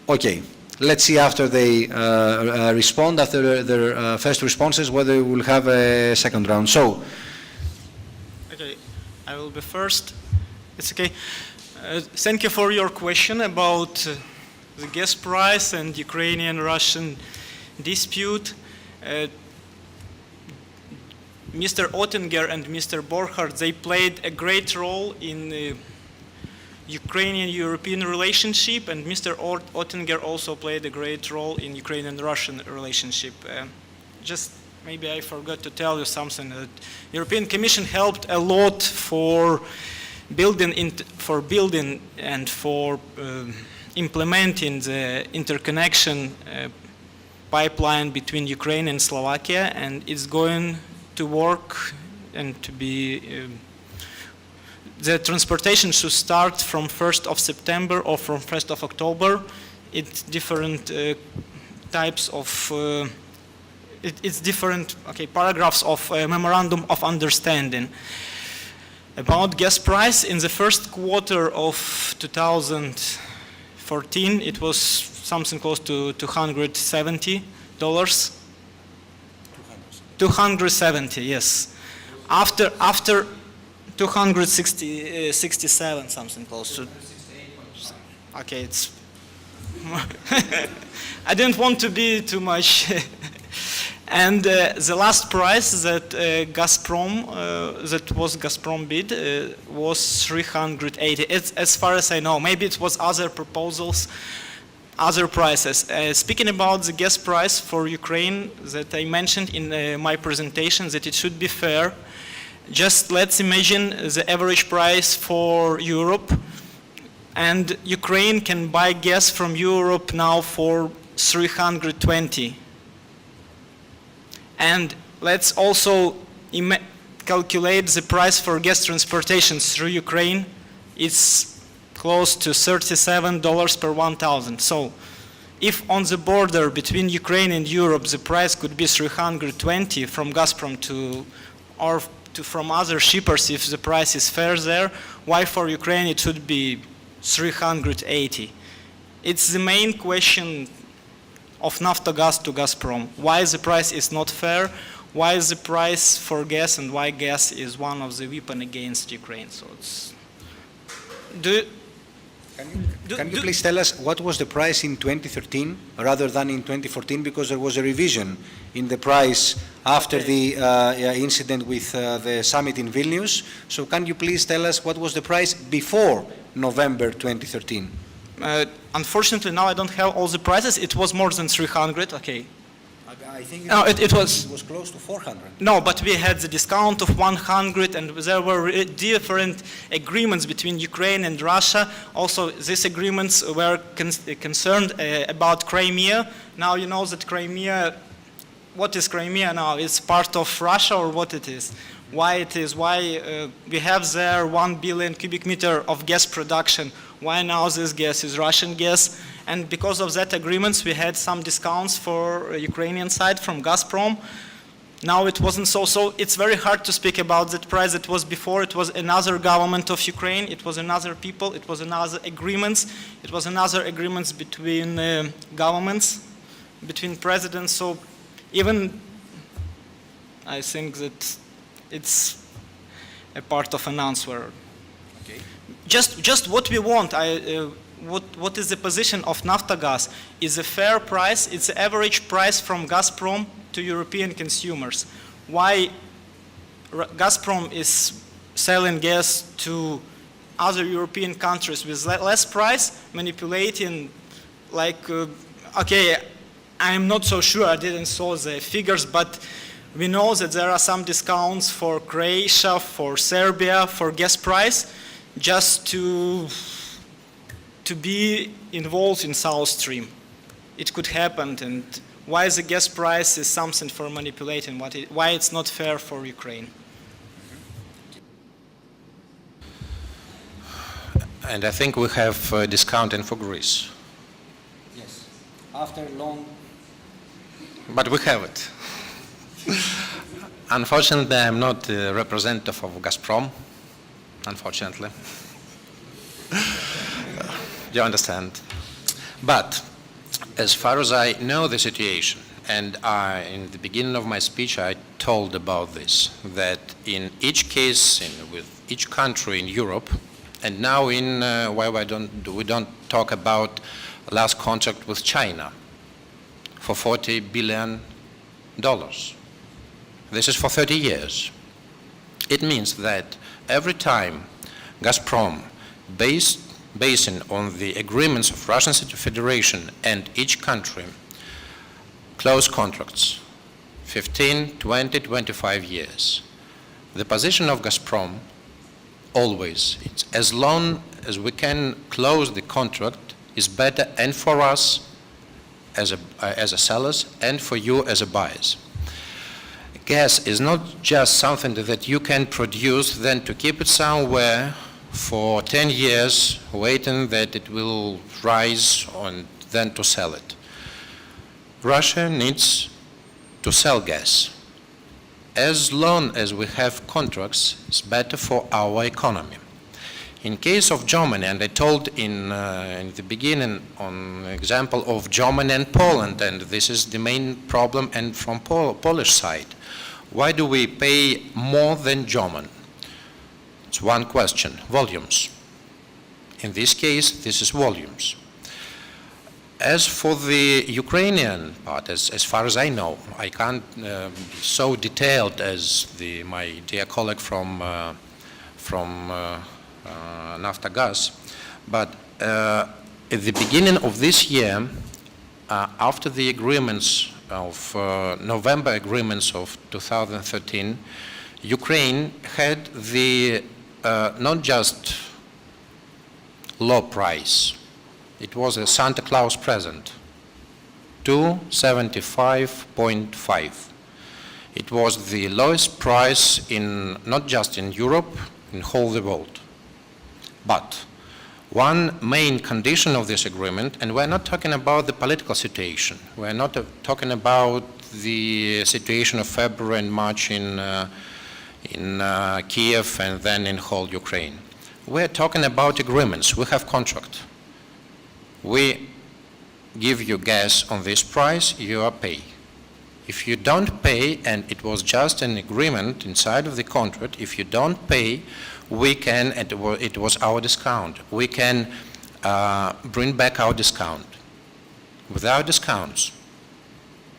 Okay, let's see after they respond, after their first responses, whether we will have a second round. So, okay, I will be first. It's okay. Thank you for your question about the gas price and Ukrainian-Russian dispute. Mr. Oettinger and Mr. Borchardt, they played a great role in the Ukrainian-European relationship, and Mr. Oettinger also played a great role in Ukrainian-Russian relationship. Just maybe I forgot to tell you something. The European Commission helped a lot for building and for implementing the interconnection pipeline between Ukraine and Slovakia, and it's going to work and to be the transportation should start from 1st of September or from 1st of October. It's different types of it's different paragraphs of memorandum of understanding. About gas price, in the first quarter of 2014, it was something close to $270. 270, yes. After 267, something close to. Okay, it's. I didn't want to be too much. And the last price that Gazprom, that was Gazprom bid, was 380. It's, as far as I know, maybe it was other proposals, other prices. Speaking about the gas price for Ukraine that I mentioned in my presentation, that it should be fair. Just let's imagine the average price for Europe, and Ukraine can buy gas from Europe now for 320. And let's also calculate the price for gas transportation through Ukraine. It's close to $37 per 1,000. So if on the border between Ukraine and Europe the price could be 320 from Gazprom from other shippers, if the price is fair there, why for Ukraine it should be 380? It's the main question of Naftogaz to Gazprom. Why the price is not fair? Why is the price for gas, and why gas is one of the weapons against Ukraine? So it's. Can you please tell us what was the price in 2013 rather than in 2014? Because there was a revision in the price after the incident with the summit in Vilnius. So can you please tell us what was the price before November 2013? Unfortunately, now I don't have all the prices. It was more than 300. Okay. I think it was close to 400. No, but we had the discount of 100, and there were different agreements between Ukraine and Russia. Also, these agreements were concerned about Crimea. Now you know that Crimea, what is Crimea now? It's part of Russia, or what it is? Why it is? Why we have there 1 billion cubic meter of gas production? Why now this gas is Russian gas? And because of that agreements, we had some discounts for Ukrainian side from Gazprom. Now it wasn't so. So it's very hard to speak about that price that was before. It was another government of Ukraine. It was another people. It was another agreements. It was another agreements between governments, between presidents. So even I think that it's a part of an answer. Okay. Just what we want. What is the position of Naftogaz? Is a fair price, it's the average price from Gazprom to European consumers. Why Gazprom is selling gas to other European countries with less price, manipulating like, okay, I'm not so sure, I didn't saw the figures, but we know that there are some discounts for Croatia, for Serbia, for gas price, just to be involved in South Stream. It could happen, and why the gas price is something for manipulating, why it's not fair for Ukraine. And I think we have discounting for Greece. Yes. After long. But we have it. Unfortunately, I'm not a representative of Gazprom, unfortunately. You understand? But as far as I know the situation, and in the beginning of my speech I told about this, that in each case, with each country in Europe, and now why we don't talk about last contract with China for $40 billion. This is for 30 years. It means that every time Gazprom, basing on the agreements of Russian Federation and each country, close contracts, 15, 20, 25 years. The position of Gazprom always, it's as long as we can close the contract is better, and for us as a sellers and for you as a buyers. Gas is not just something that you can produce, then to keep it somewhere for 10 years, waiting that it will rise and then to sell it. Russia needs to sell gas. As long as we have contracts, it's better for our economy. In case of Germany, and I told in the beginning on example of Germany and Poland, and this is the main problem, and from Polish side, why do we pay more than German? It's one question, volumes. In this case, this is volumes. As for the Ukrainian part, as far as I know, I can't be so detailed as my dear colleague from Naftogaz, but at the beginning of this year, after the agreements of November agreements of 2013, Ukraine had the not just low price, it was a Santa Claus present, 275.5. It was the lowest price in not just in Europe, in whole the world. But One main condition of this agreement, and we're not talking about the political situation, we're not talking about the situation of February and March in Kiev and then in whole Ukraine. We're talking about agreements. We have contract. We give you gas on this price, you are pay. If you don't pay, and it was just an agreement inside of the contract, if you don't pay, we can, it was our discount, we can bring back our discount. Without discounts,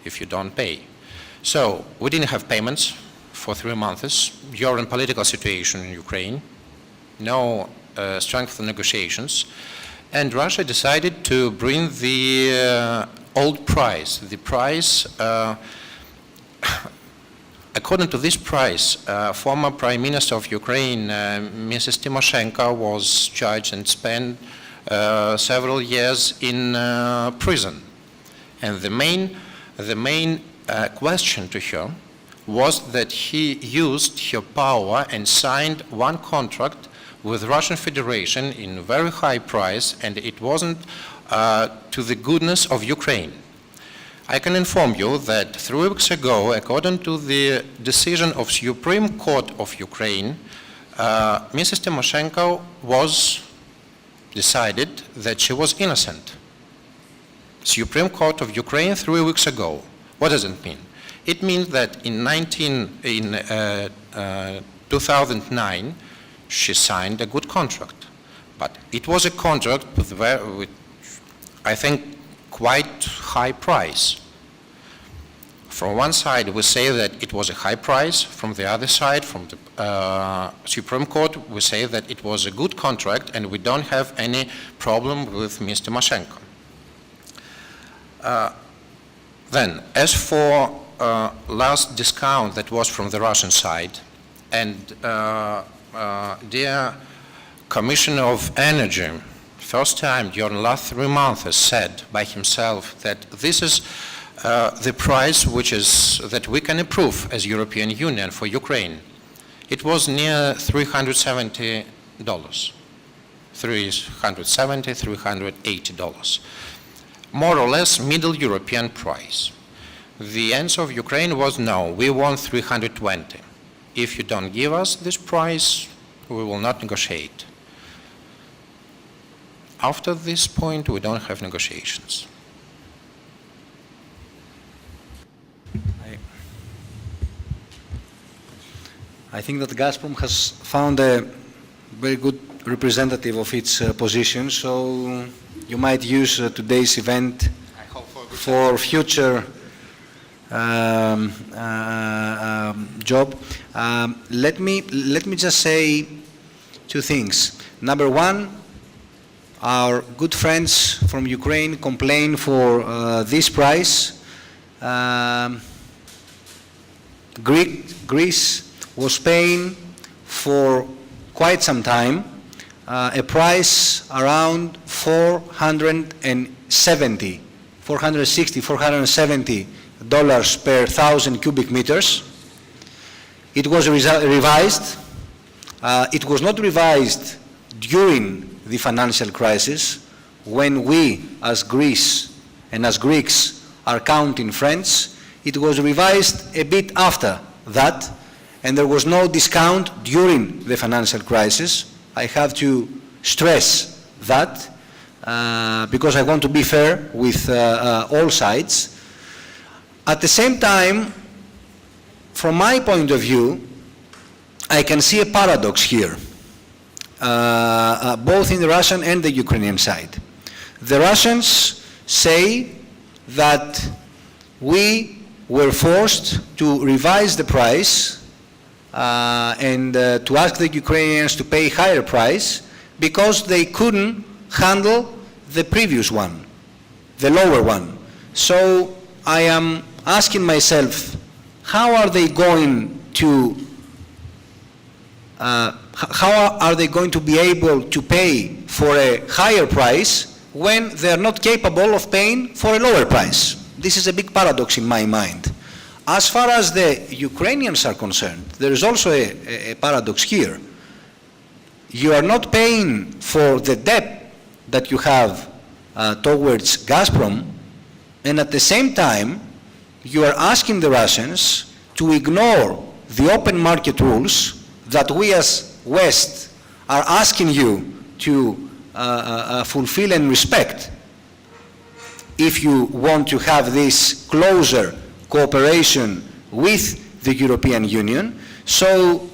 if you don't pay. So we didn't have payments for 3 months during political situation in Ukraine, no strength of negotiations, and Russia decided to bring the old price. The price, according to this price, former Prime Minister of Ukraine, Mrs. Tymoshenko, was charged and spent several years in prison. And the main question to her was that he used her power and signed one contract with Russian Federation in very high price, and it wasn't to the goodness of Ukraine. I can inform you that 3 weeks ago, according to the decision of Supreme Court of Ukraine, Mrs. Tymoshenko was decided that she was innocent. Supreme Court of Ukraine 3 weeks ago. What does it mean? It means that in 2009, she signed a good contract. But it was a contract with I think, quite high price. From one side, we say that it was a high price. From the other side, from the Supreme Court, we say that it was a good contract and we don't have any problem with Ms. Tymoshenko. Then, as for last discount that was from the Russian side, and dear Commissioner of Energy, first time during the last 3 months has said by himself that this is the price that we can approve as European Union for Ukraine. It was near $370, $380. More or less middle European price. The answer of Ukraine was no, we want 320. If you don't give us this price, we will not negotiate. After this point, we don't have negotiations. I think that Gazprom has found a very good representative of its position, so you might use today's event for future job. Let me just say 2 things. Number one, our good friends from Ukraine complain for this price. Greece was paying for quite some time a price around $460, $470 per 1,000 cubic meters. It was revised. It was not revised during the financial crisis, when we, as Greece and as Greeks, are counting friends. It was revised a bit after that, and there was no discount during the financial crisis. I have to stress that because I want to be fair with all sides. At the same time, from my point of view, I can see a paradox here, both in the Russian and the Ukrainian side. The Russians say that we were forced to revise the price and to ask the Ukrainians to pay higher price because they couldn't handle the previous one, the lower one. So I am asking myself, how are they going to be able to pay for a higher price when they are not capable of paying for a lower price? This is a big paradox in my mind. As far as the Ukrainians are concerned, there is also a paradox here. You are not paying for the debt that you have towards Gazprom, and at the same time, you are asking the Russians to ignore the open market rules that we as West are asking you to fulfill and respect if you want to have this closer cooperation with the European Union. So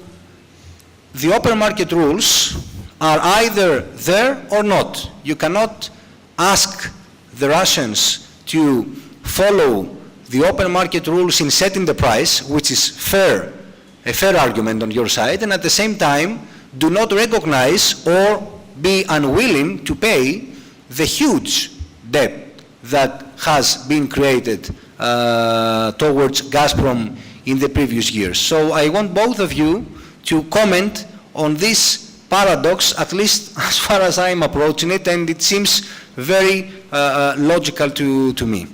the open market rules are either there or not. You cannot ask the Russians to follow the open market rules in setting the price, which is fair, a fair argument on your side, and at the same time do not recognize or be unwilling to pay the huge debt that has been created towards Gazprom in the previous years. So I want both of you to comment on this paradox, at least as far as I'm approaching it, and it seems very logical to me.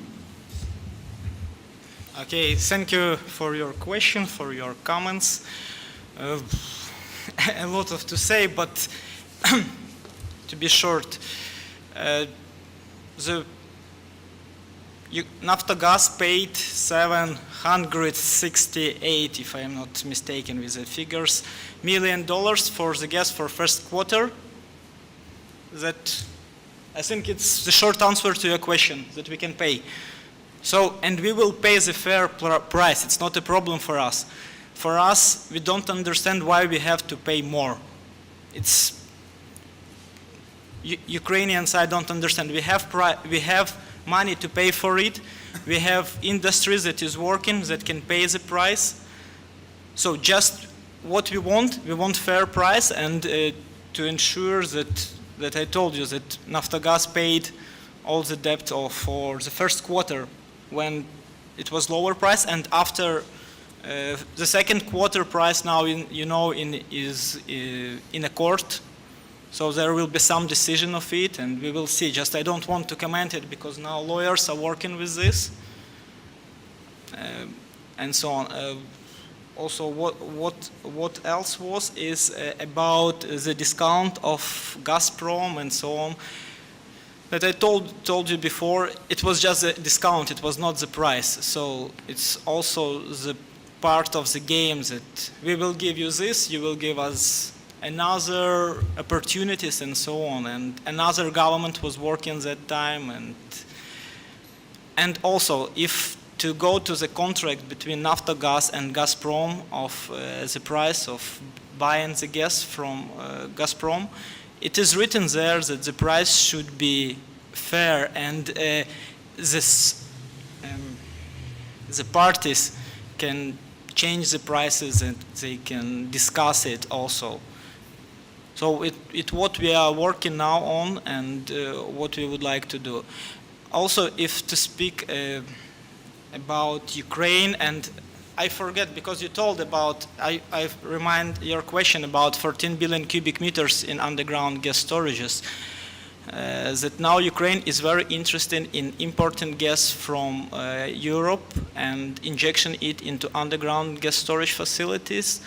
Okay, thank you for your question, for your comments. A lot of to say, but to be short, Naftogaz paid 768, if I am not mistaken with the figures, $1 million for the gas for first quarter. That, I think it's the short answer to your question, that we can pay. So, and we will pay the fair price. It's not a problem for us. For us, we don't understand why we have to pay more. It's Ukrainians, I don't understand. We have money to pay for it. We have industries that is working, that can pay the price. So just what we want fair price, and to ensure that I told you that Naftogaz paid all the debt for the first quarter when it was lower price, and after the second quarter price now is in a court. So there will be some decision of it, and we will see. Just I don't want to comment it because now lawyers are working with this, and so on. Also, what else is about the discount of Gazprom and so on. That I told you before, it was just a discount. It was not the price. So it's also the part of the game that we will give you this, you will give us another opportunities and so on, and another government was working that time, and also if to go to the contract between Naftogaz and Gazprom of the price of buying the gas from Gazprom, it is written there that the price should be fair, and the parties can change the prices and they can discuss it also. So it's what we are working now on, and what we would like to do. Also, if to speak about Ukraine, and I forget because you told about, I remind your question about 14 billion cubic meters in underground gas storages, that now Ukraine is very interested in importing gas from Europe and injection it into underground gas storage facilities.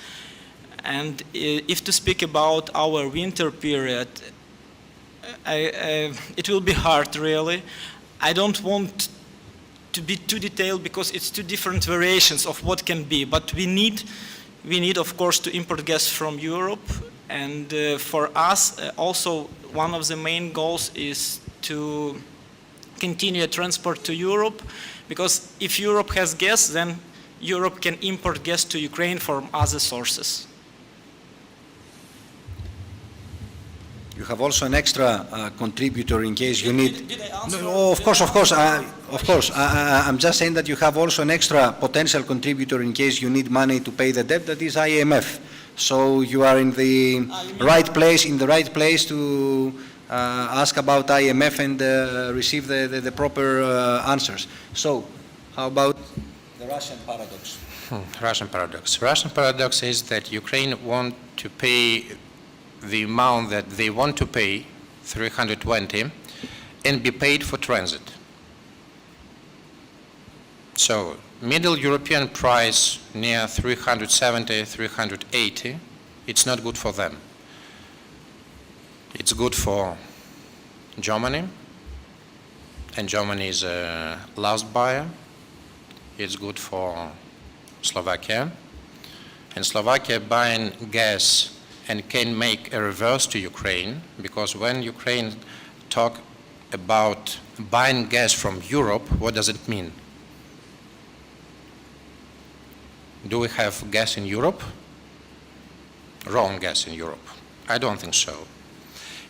And if to speak about our winter period, it will be hard, really. I don't want to be too detailed because it's two different variations of what can be. But we need, of course, to import gas from Europe. And for us, also, one of the main goals is to continue transport to Europe. Because if Europe has gas, then Europe can import gas to Ukraine from other sources. You have also an extra contributor in case you need. Did I answer? No, of course. I'm just saying that you have also an extra potential contributor in case you need money to pay the debt. That is IMF. So you are in the right place, to ask about IMF and receive the proper answers. So, how about the Russian paradox? Russian paradox. Russian paradox is that Ukraine want to pay the amount that they want to pay, 320, and be paid for transit. So, middle European price near 370, 380, it's not good for them. It's good for Germany, and Germany is a last buyer. It's good for Slovakia, and Slovakia buying gas and can make a reverse to Ukraine, because when Ukraine talk about buying gas from Europe, what does it mean? Do we have gas in Europe? Wrong gas in Europe. I don't think so.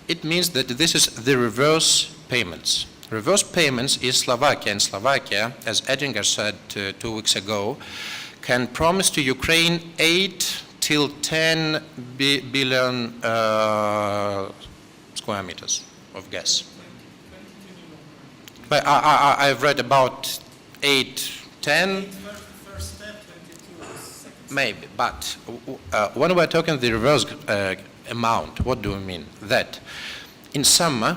It means that this is the reverse payments. Reverse payments is Slovakia, and Slovakia, as Ettinger said 2 weeks ago, can promise to Ukraine 8 till 10 billion square meters of gas. But I've read about 8, 10. Maybe, but when we're talking the reverse amount, what do we mean? That in summer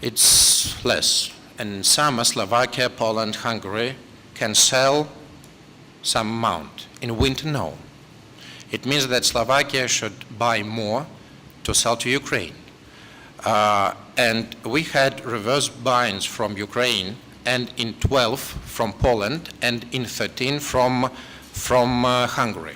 it's less, and in summer Slovakia, Poland, Hungary can sell some amount. In winter, no. It means that Slovakia should buy more to sell to Ukraine. And we had reverse buyings from Ukraine, and in 12 from Poland, and in 13 from Hungary.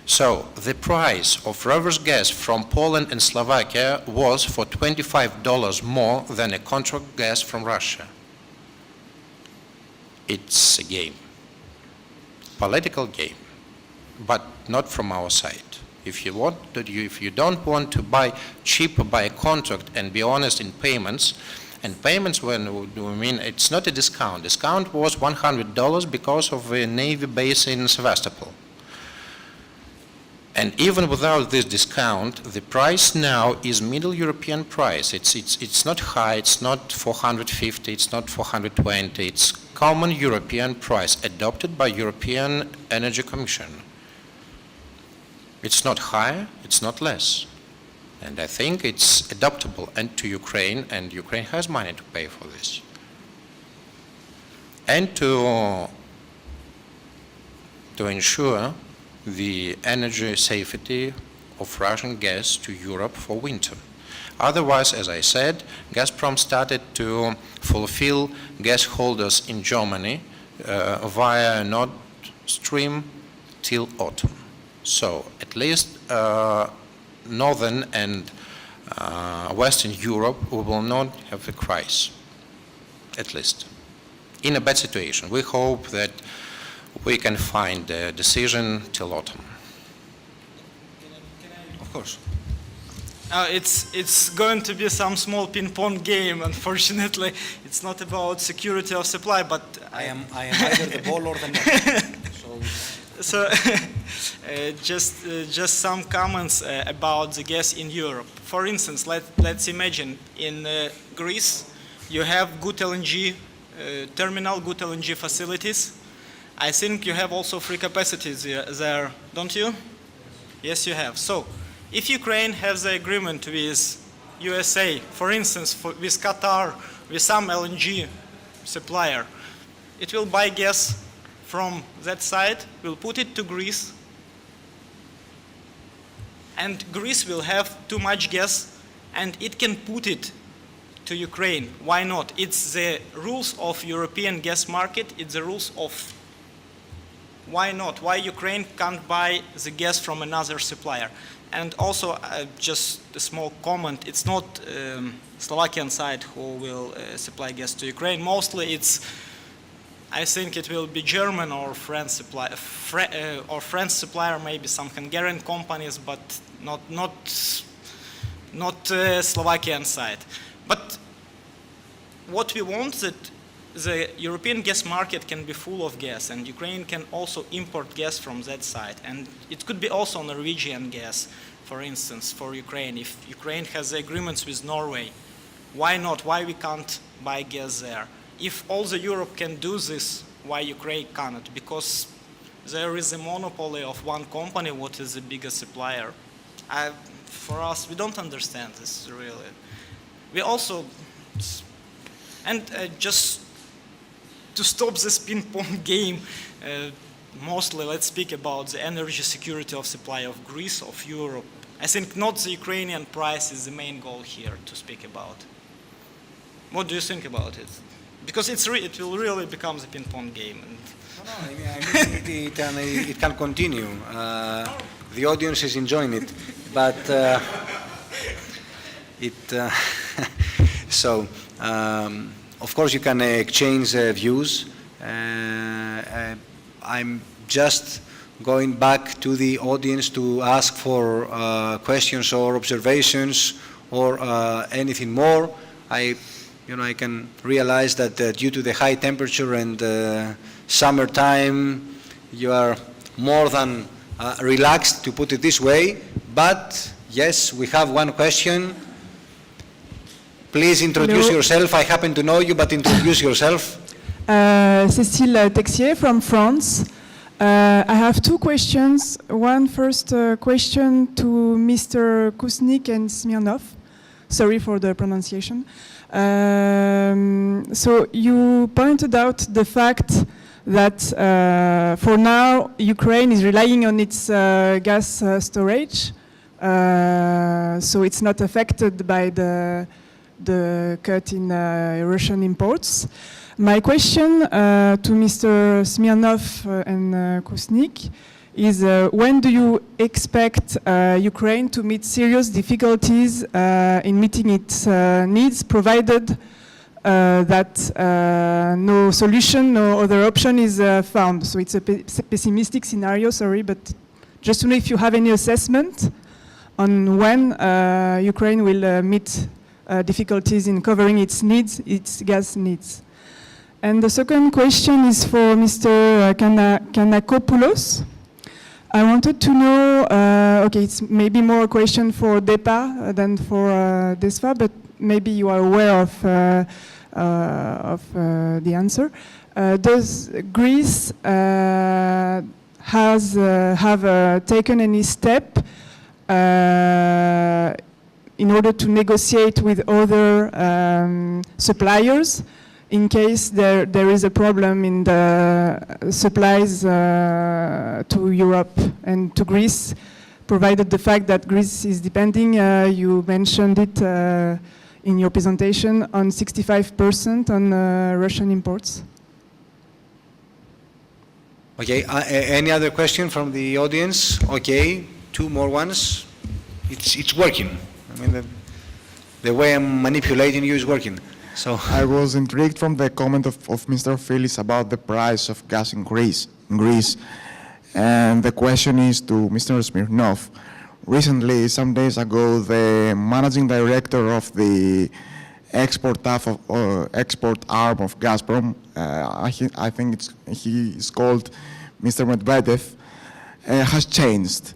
So the price of reverse gas from Poland and Slovakia was for $25 more than a contract gas from Russia. It's a game, political game, but not from our side. If you don't want to buy cheap by a contract and be honest in payments, and payments, when we mean it's not a discount. Discount was $100 because of a Navy base in Sevastopol. And even without this discount, the price now is Middle European price. It's not high, it's not 450, it's not 420, it's common European price adopted by European Energy Commission. It's not higher, it's not less. And I think it's adaptable and to Ukraine, and Ukraine has money to pay for this. And to ensure the energy safety of Russian gas to Europe for winter. Otherwise, as I said, Gazprom started to fulfill gas holders in Germany via Nord Stream till autumn. So at least Northern and Western Europe, we will not have a crisis, at least, in a bad situation. We hope that we can find a decision till autumn. Of course. It's going to be some small ping-pong game. Unfortunately, it's not about security of supply, but I am either the ball or the net. So, just some comments about the gas in Europe. For instance, let's imagine in Greece you have good LNG terminal, good LNG facilities. I think you have also free capacities there, don't you? Yes, you have. So, if Ukraine has an agreement with USA, for instance, with Qatar, with some LNG supplier, it will buy gas from that side, will put it to Greece, and Greece will have too much gas, and it can put it to Ukraine. Why not? It's the rules of European gas market, it's the rules of why not? Why Ukraine can't buy the gas from another supplier? And also, just a small comment, it's not Slovakian side who will supply gas to Ukraine. Mostly it's, I think it will be German or French supplier, maybe some Hungarian companies, but not Slovakian side. But what we want that the European gas market can be full of gas, and Ukraine can also import gas from that side. And it could be also Norwegian gas, for instance, for Ukraine. If Ukraine has agreements with Norway, why not? Why we can't buy gas there? If all the Europe can do this, why Ukraine cannot? Because there is a monopoly of one company, what is the biggest supplier. For us, we don't understand this really. We also, and just to stop this ping-pong game, mostly let's speak about the energy security of supply of Greece, of Europe. I think not the Ukrainian price is the main goal here to speak about. What do you think about it? Because it will really become a ping-pong game. And It can continue. The audience is enjoying it, but so of course you can exchange views. I'm just going back to the audience to ask for questions or observations or anything more. I can realize that due to the high temperature and summertime, you are more than relaxed, to put it this way. But yes, we have one question. Please introduce Hello. yourself. I happen to know you, but introduce yourself. Cécile Texier from France. I have two questions. One first question to Mr. Kusnik and Smirnov. Sorry for the pronunciation. So you pointed out the fact that for now Ukraine is relying on its gas storage, so it's not affected by the cut in Russian imports. My question to Mr. Smirnov and Kusnik is when do you expect Ukraine to meet serious difficulties in meeting its needs, provided that no solution, no other option is found? So it's a pessimistic scenario, sorry, but just to know if you have any assessment on when Ukraine will meet difficulties in covering its needs, its gas needs. And the second question is for Mr. Kanakopoulos. I wanted to know, okay, it's maybe more a question for DEPA than for DESFA, but maybe you are aware of the answer. Does Greece have taken any step in order to negotiate with other suppliers in case there is a problem in the supplies to Europe and to Greece, provided the fact that Greece is depending, you mentioned it in your presentation, on 65% on Russian imports? Okay, any other question from the audience? Okay, two more ones. It's working. I mean, the way I'm manipulating you is working. So I was intrigued from the comment of Mr. Phillips about the price of gas in Greece. And the question is to Mr. Smirnov. Recently, some days ago, the managing director of the export arm of Gazprom, I think he is called Mr. Medvedev, has changed.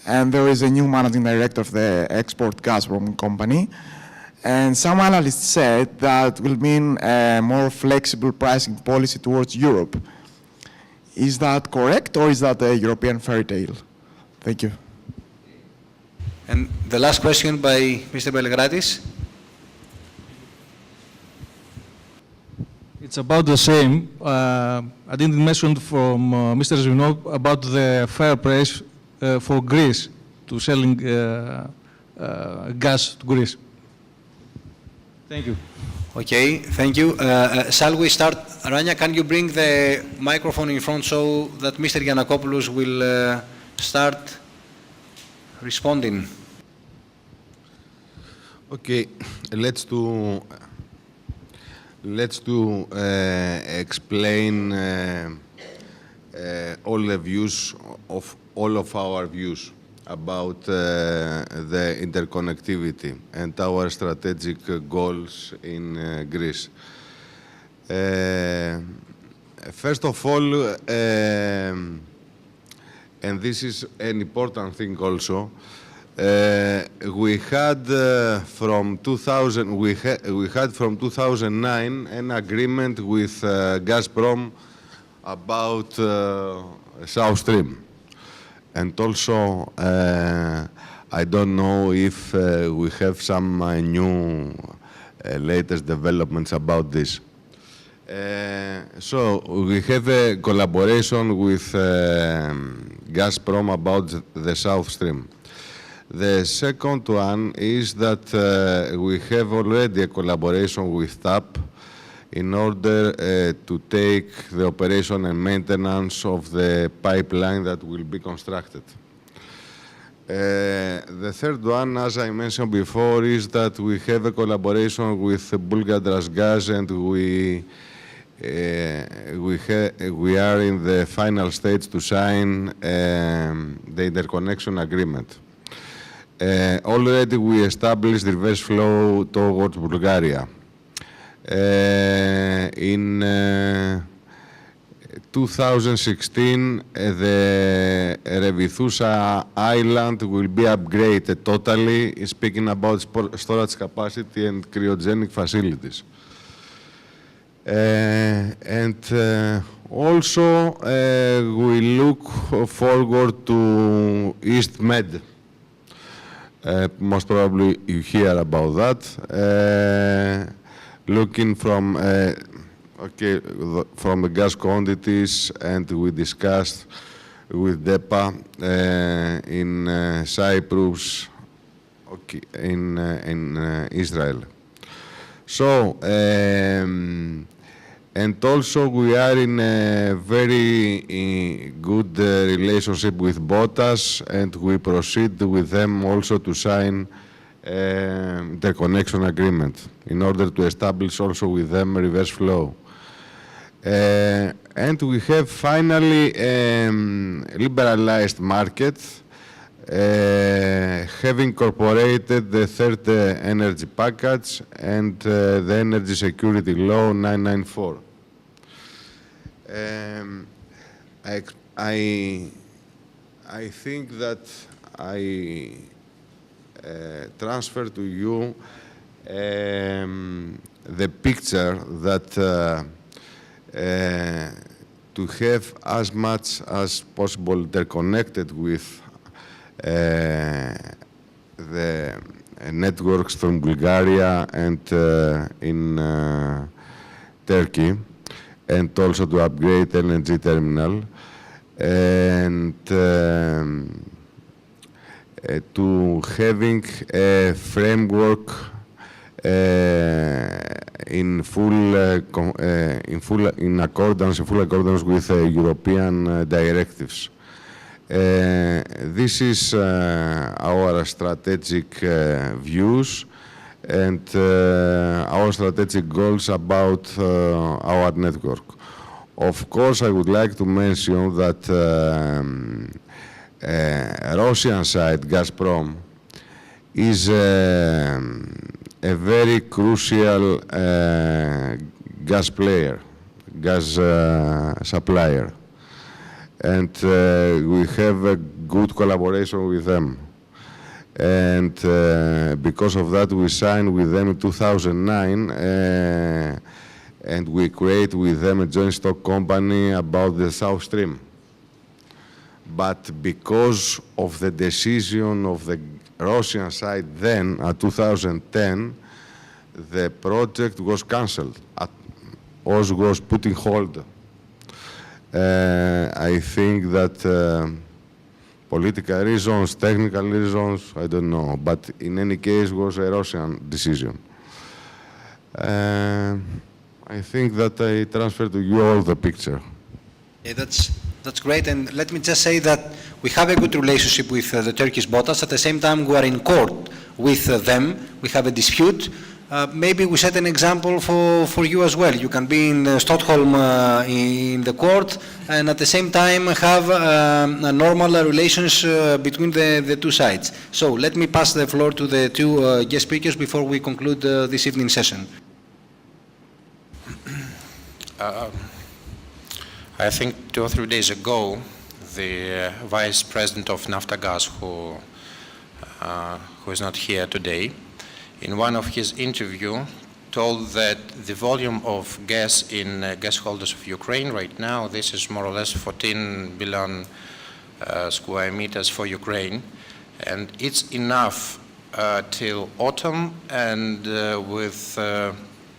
And there is a new managing director of the export Gazprom company. And some analysts said that will mean a more flexible pricing policy towards Europe. Is that correct, or is that a European fairy tale? Thank you. And the last question by Mr. Belgradis. It's about the same. I didn't mention from Mr. Smirnov about the fair price for Greece to selling gas to Greece. Thank you. Okay, thank you. Shall we start? Rania, can you bring the microphone in front so that Mr. Giannakopoulos will start responding? Okay, let's explain all the views of all of our views about the interconnectivity and our strategic goals in Greece. First of all, and this is an important thing also, we had from 2009 an agreement with Gazprom about South Stream. And also, I don't know if we have some new latest developments about this. So we have a collaboration with Gazprom about the South Stream. The second one is that we have already a collaboration with TAP in order to take the operation and maintenance of the pipeline that will be constructed. The third one, as I mentioned before, is that we have a collaboration with Bulgargas, and we are in the final stage to sign the interconnection agreement. Already we established reverse flow towards Bulgaria. In 2016, the Revithousa Island will be upgraded totally, speaking about storage capacity and cryogenic facilities. Also, we look forward to East Med. Most probably you hear about that. Looking from from the gas quantities, and we discussed with DEPA in Cyprus, in Israel. So, and also we are in a very good relationship with BOTAS, and we proceed with them also to sign the connection agreement in order to establish also with them reverse flow. And we have finally liberalized market, have incorporated the third energy package and the Energy Security Law 994. I think that I transfer to you the picture that to have as much as possible interconnected with the networks from Bulgaria and in Turkey, and also to upgrade LNG terminal, and to having a framework in full accordance with European directives. This is our strategic views and our strategic goals about our network. Of course, I would like to mention that Russian side, Gazprom, is a very crucial gas player, gas supplier. And we have a good collaboration with them. And because of that, we signed with them in 2009, and we create with them a joint stock company about the South Stream. But because of the decision of the Russian side then, at 2010, the project was cancelled, was put in hold. I think that political reasons, technical reasons, I don't know, but in any case was a Russian decision. I think that I transfer to you all the picture. Yeah, that's great, and let me just say that we have a good relationship with the Turkish BOTAS. At the same time, we are in court with them. We have a dispute. Maybe we set an example for you as well. You can be in Stockholm in the court, and at the same time have a normal relations between the two sides. So let me pass the floor to the two guest speakers before we conclude this evening session. I think 2 or 3 days ago, the Vice President of Naftagaz, who is not here today, in one of his interview, told that the volume of gas in gas holders of Ukraine right now, this is more or less 14 billion square meters for Ukraine, and it's enough till autumn, and with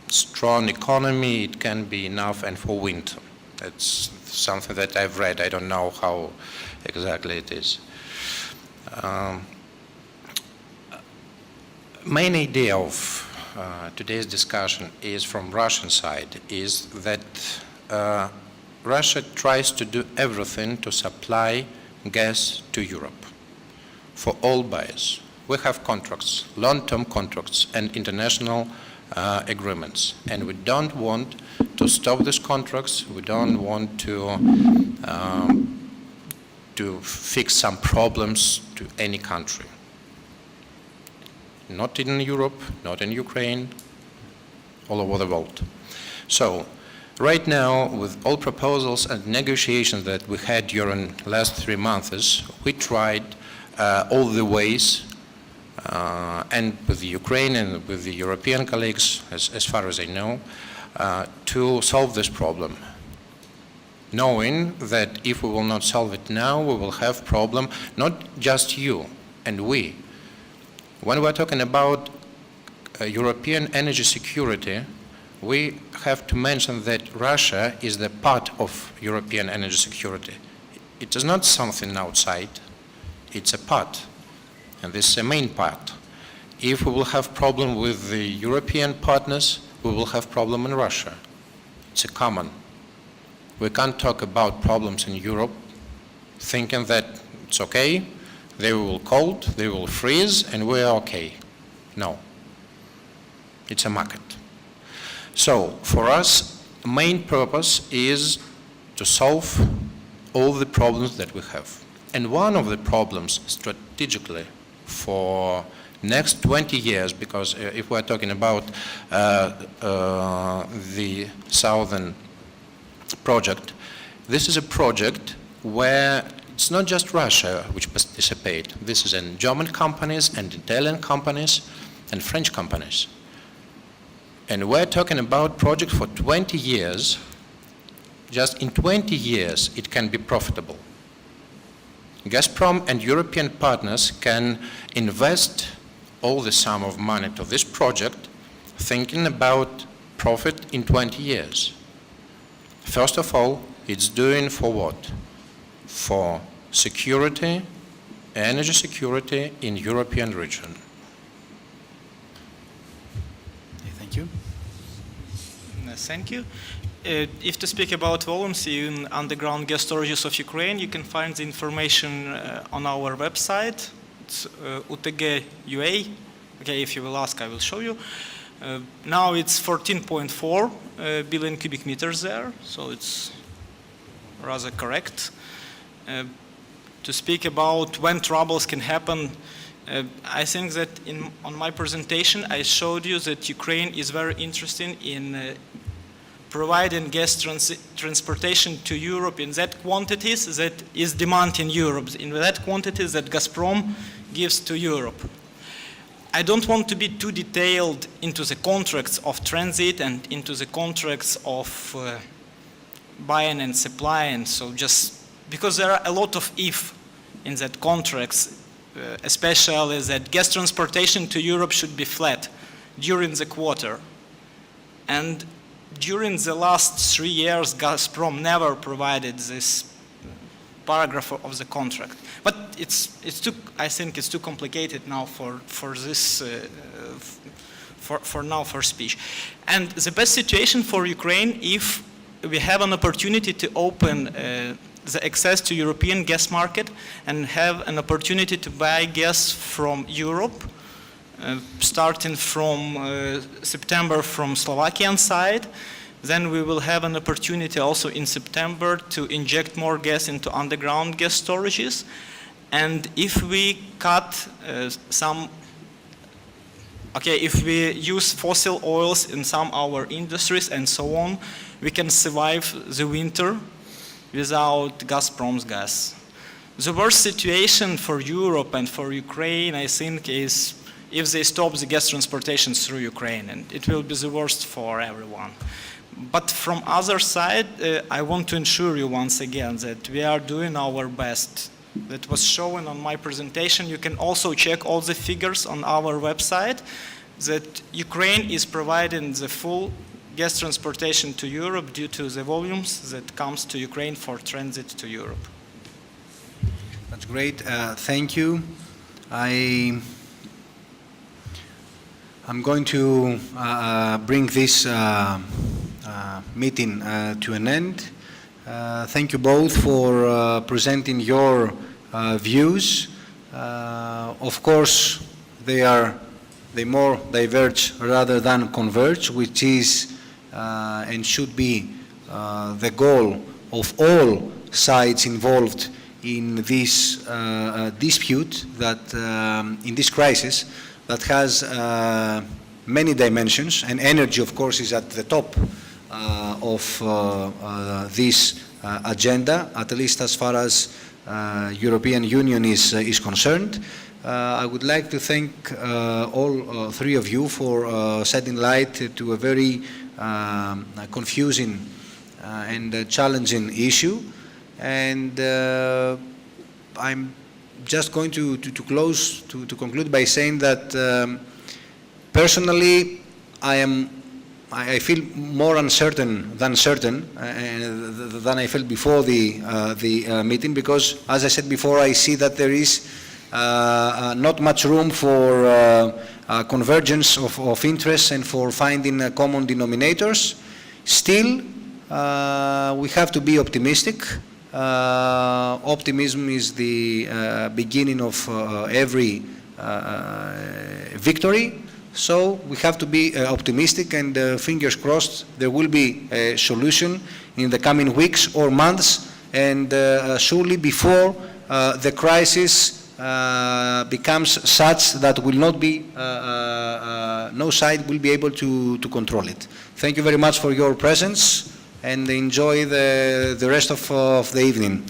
strong economy, it can be enough, and for winter. It's something that I've read. I don't know how exactly it is. Main idea of today's discussion is from Russian side is that Russia tries to do everything to supply gas to Europe for all buyers. We have contracts, long-term contracts and international agreements, and we don't want to stop these contracts. We don't want to fix some problems to any country. Not in Europe, not in Ukraine, all over the world. So, right now, with all proposals and negotiations that we had during last 3 months, we tried all the ways, and with the Ukraine and with the European colleagues, as far as I know, to solve this problem. Knowing that if we will not solve it now, we will have problem, not just you and we. When we're talking about European energy security, we have to mention that Russia is the part of European energy security. It is not something outside, it's a part, and this is a main part. If we will have problem with the European partners, we will have problem in Russia. It's a common. We can't talk about problems in Europe thinking that it's okay, they will cold, they will freeze, and we are okay. No. It's a market. So, for us, main purpose is to solve all the problems that we have. And one of the problems strategically for next 20 years, because if we're talking about the Southern project, this is a project where it's not just Russia which participate. This is in German companies and Italian companies and French companies. And we're talking about project for 20 years. Just in 20 years, it can be profitable. Gazprom and European partners can invest all the sum of money to this project, thinking about profit in 20 years. First of all, it's doing for what? For security, energy security in European region. Thank you. Thank you. If to speak about volumes in underground gas storages of Ukraine, you can find the information on our website. It's UTG.ua. Okay, if you will ask, I will show you. Now it's 14.4 billion cubic meters there, so it's rather correct. To speak about when troubles can happen, I think that on my presentation I showed you that Ukraine is very interested in providing gas transportation to Europe in that quantities that is demand in Europe, in that quantities that Gazprom gives to Europe. I don't want to be too detailed into the contracts of transit and into the contracts of buying and supplying, so just because there are a lot of if in that contracts, especially that gas transportation to Europe should be flat during the quarter. And during the last 3 years, Gazprom never provided this paragraph of the contract. But it's too, I think it's too complicated now for this, for now for speech. And the best situation for Ukraine, if we have an opportunity to open the access to European gas market and have an opportunity to buy gas from Europe, starting from September from Slovakian side, then we will have an opportunity also in September to inject more gas into underground gas storages. And if we cut if we use fossil oils in some our industries and so on, we can survive the winter without Gazprom's gas. The worst situation for Europe and for Ukraine, I think, is if they stop the gas transportation through Ukraine, and it will be the worst for everyone. But from other side, I want to assure you once again that we are doing our best. That was shown on my presentation. You can also check all the figures on our website that Ukraine is providing the full gas transportation to Europe due to the volumes that comes to Ukraine for transit to Europe. That's great. Thank you. I'm going to bring this meeting to an end. Thank you both for presenting your views. Of course, they more diverge rather than converge, which is and should be the goal of all sides involved in this dispute, that in this crisis that has many dimensions, and energy, of course, is at the top of this agenda, at least as far as European Union is concerned. I would like to thank all three of you for shedding light to a very confusing and challenging issue. And I'm just going to close, to conclude by saying that personally I feel more uncertain than certain than I felt before the meeting, because, as I said before, I see that there is not much room for convergence of interests and for finding common denominators. Still, we have to be optimistic. Optimism is the beginning of every victory. So we have to be optimistic, and fingers crossed there will be a solution in the coming weeks or months, and surely before the crisis becomes such that will not be, no side will be able to control it. Thank you very much for your presence, and enjoy the rest of the evening.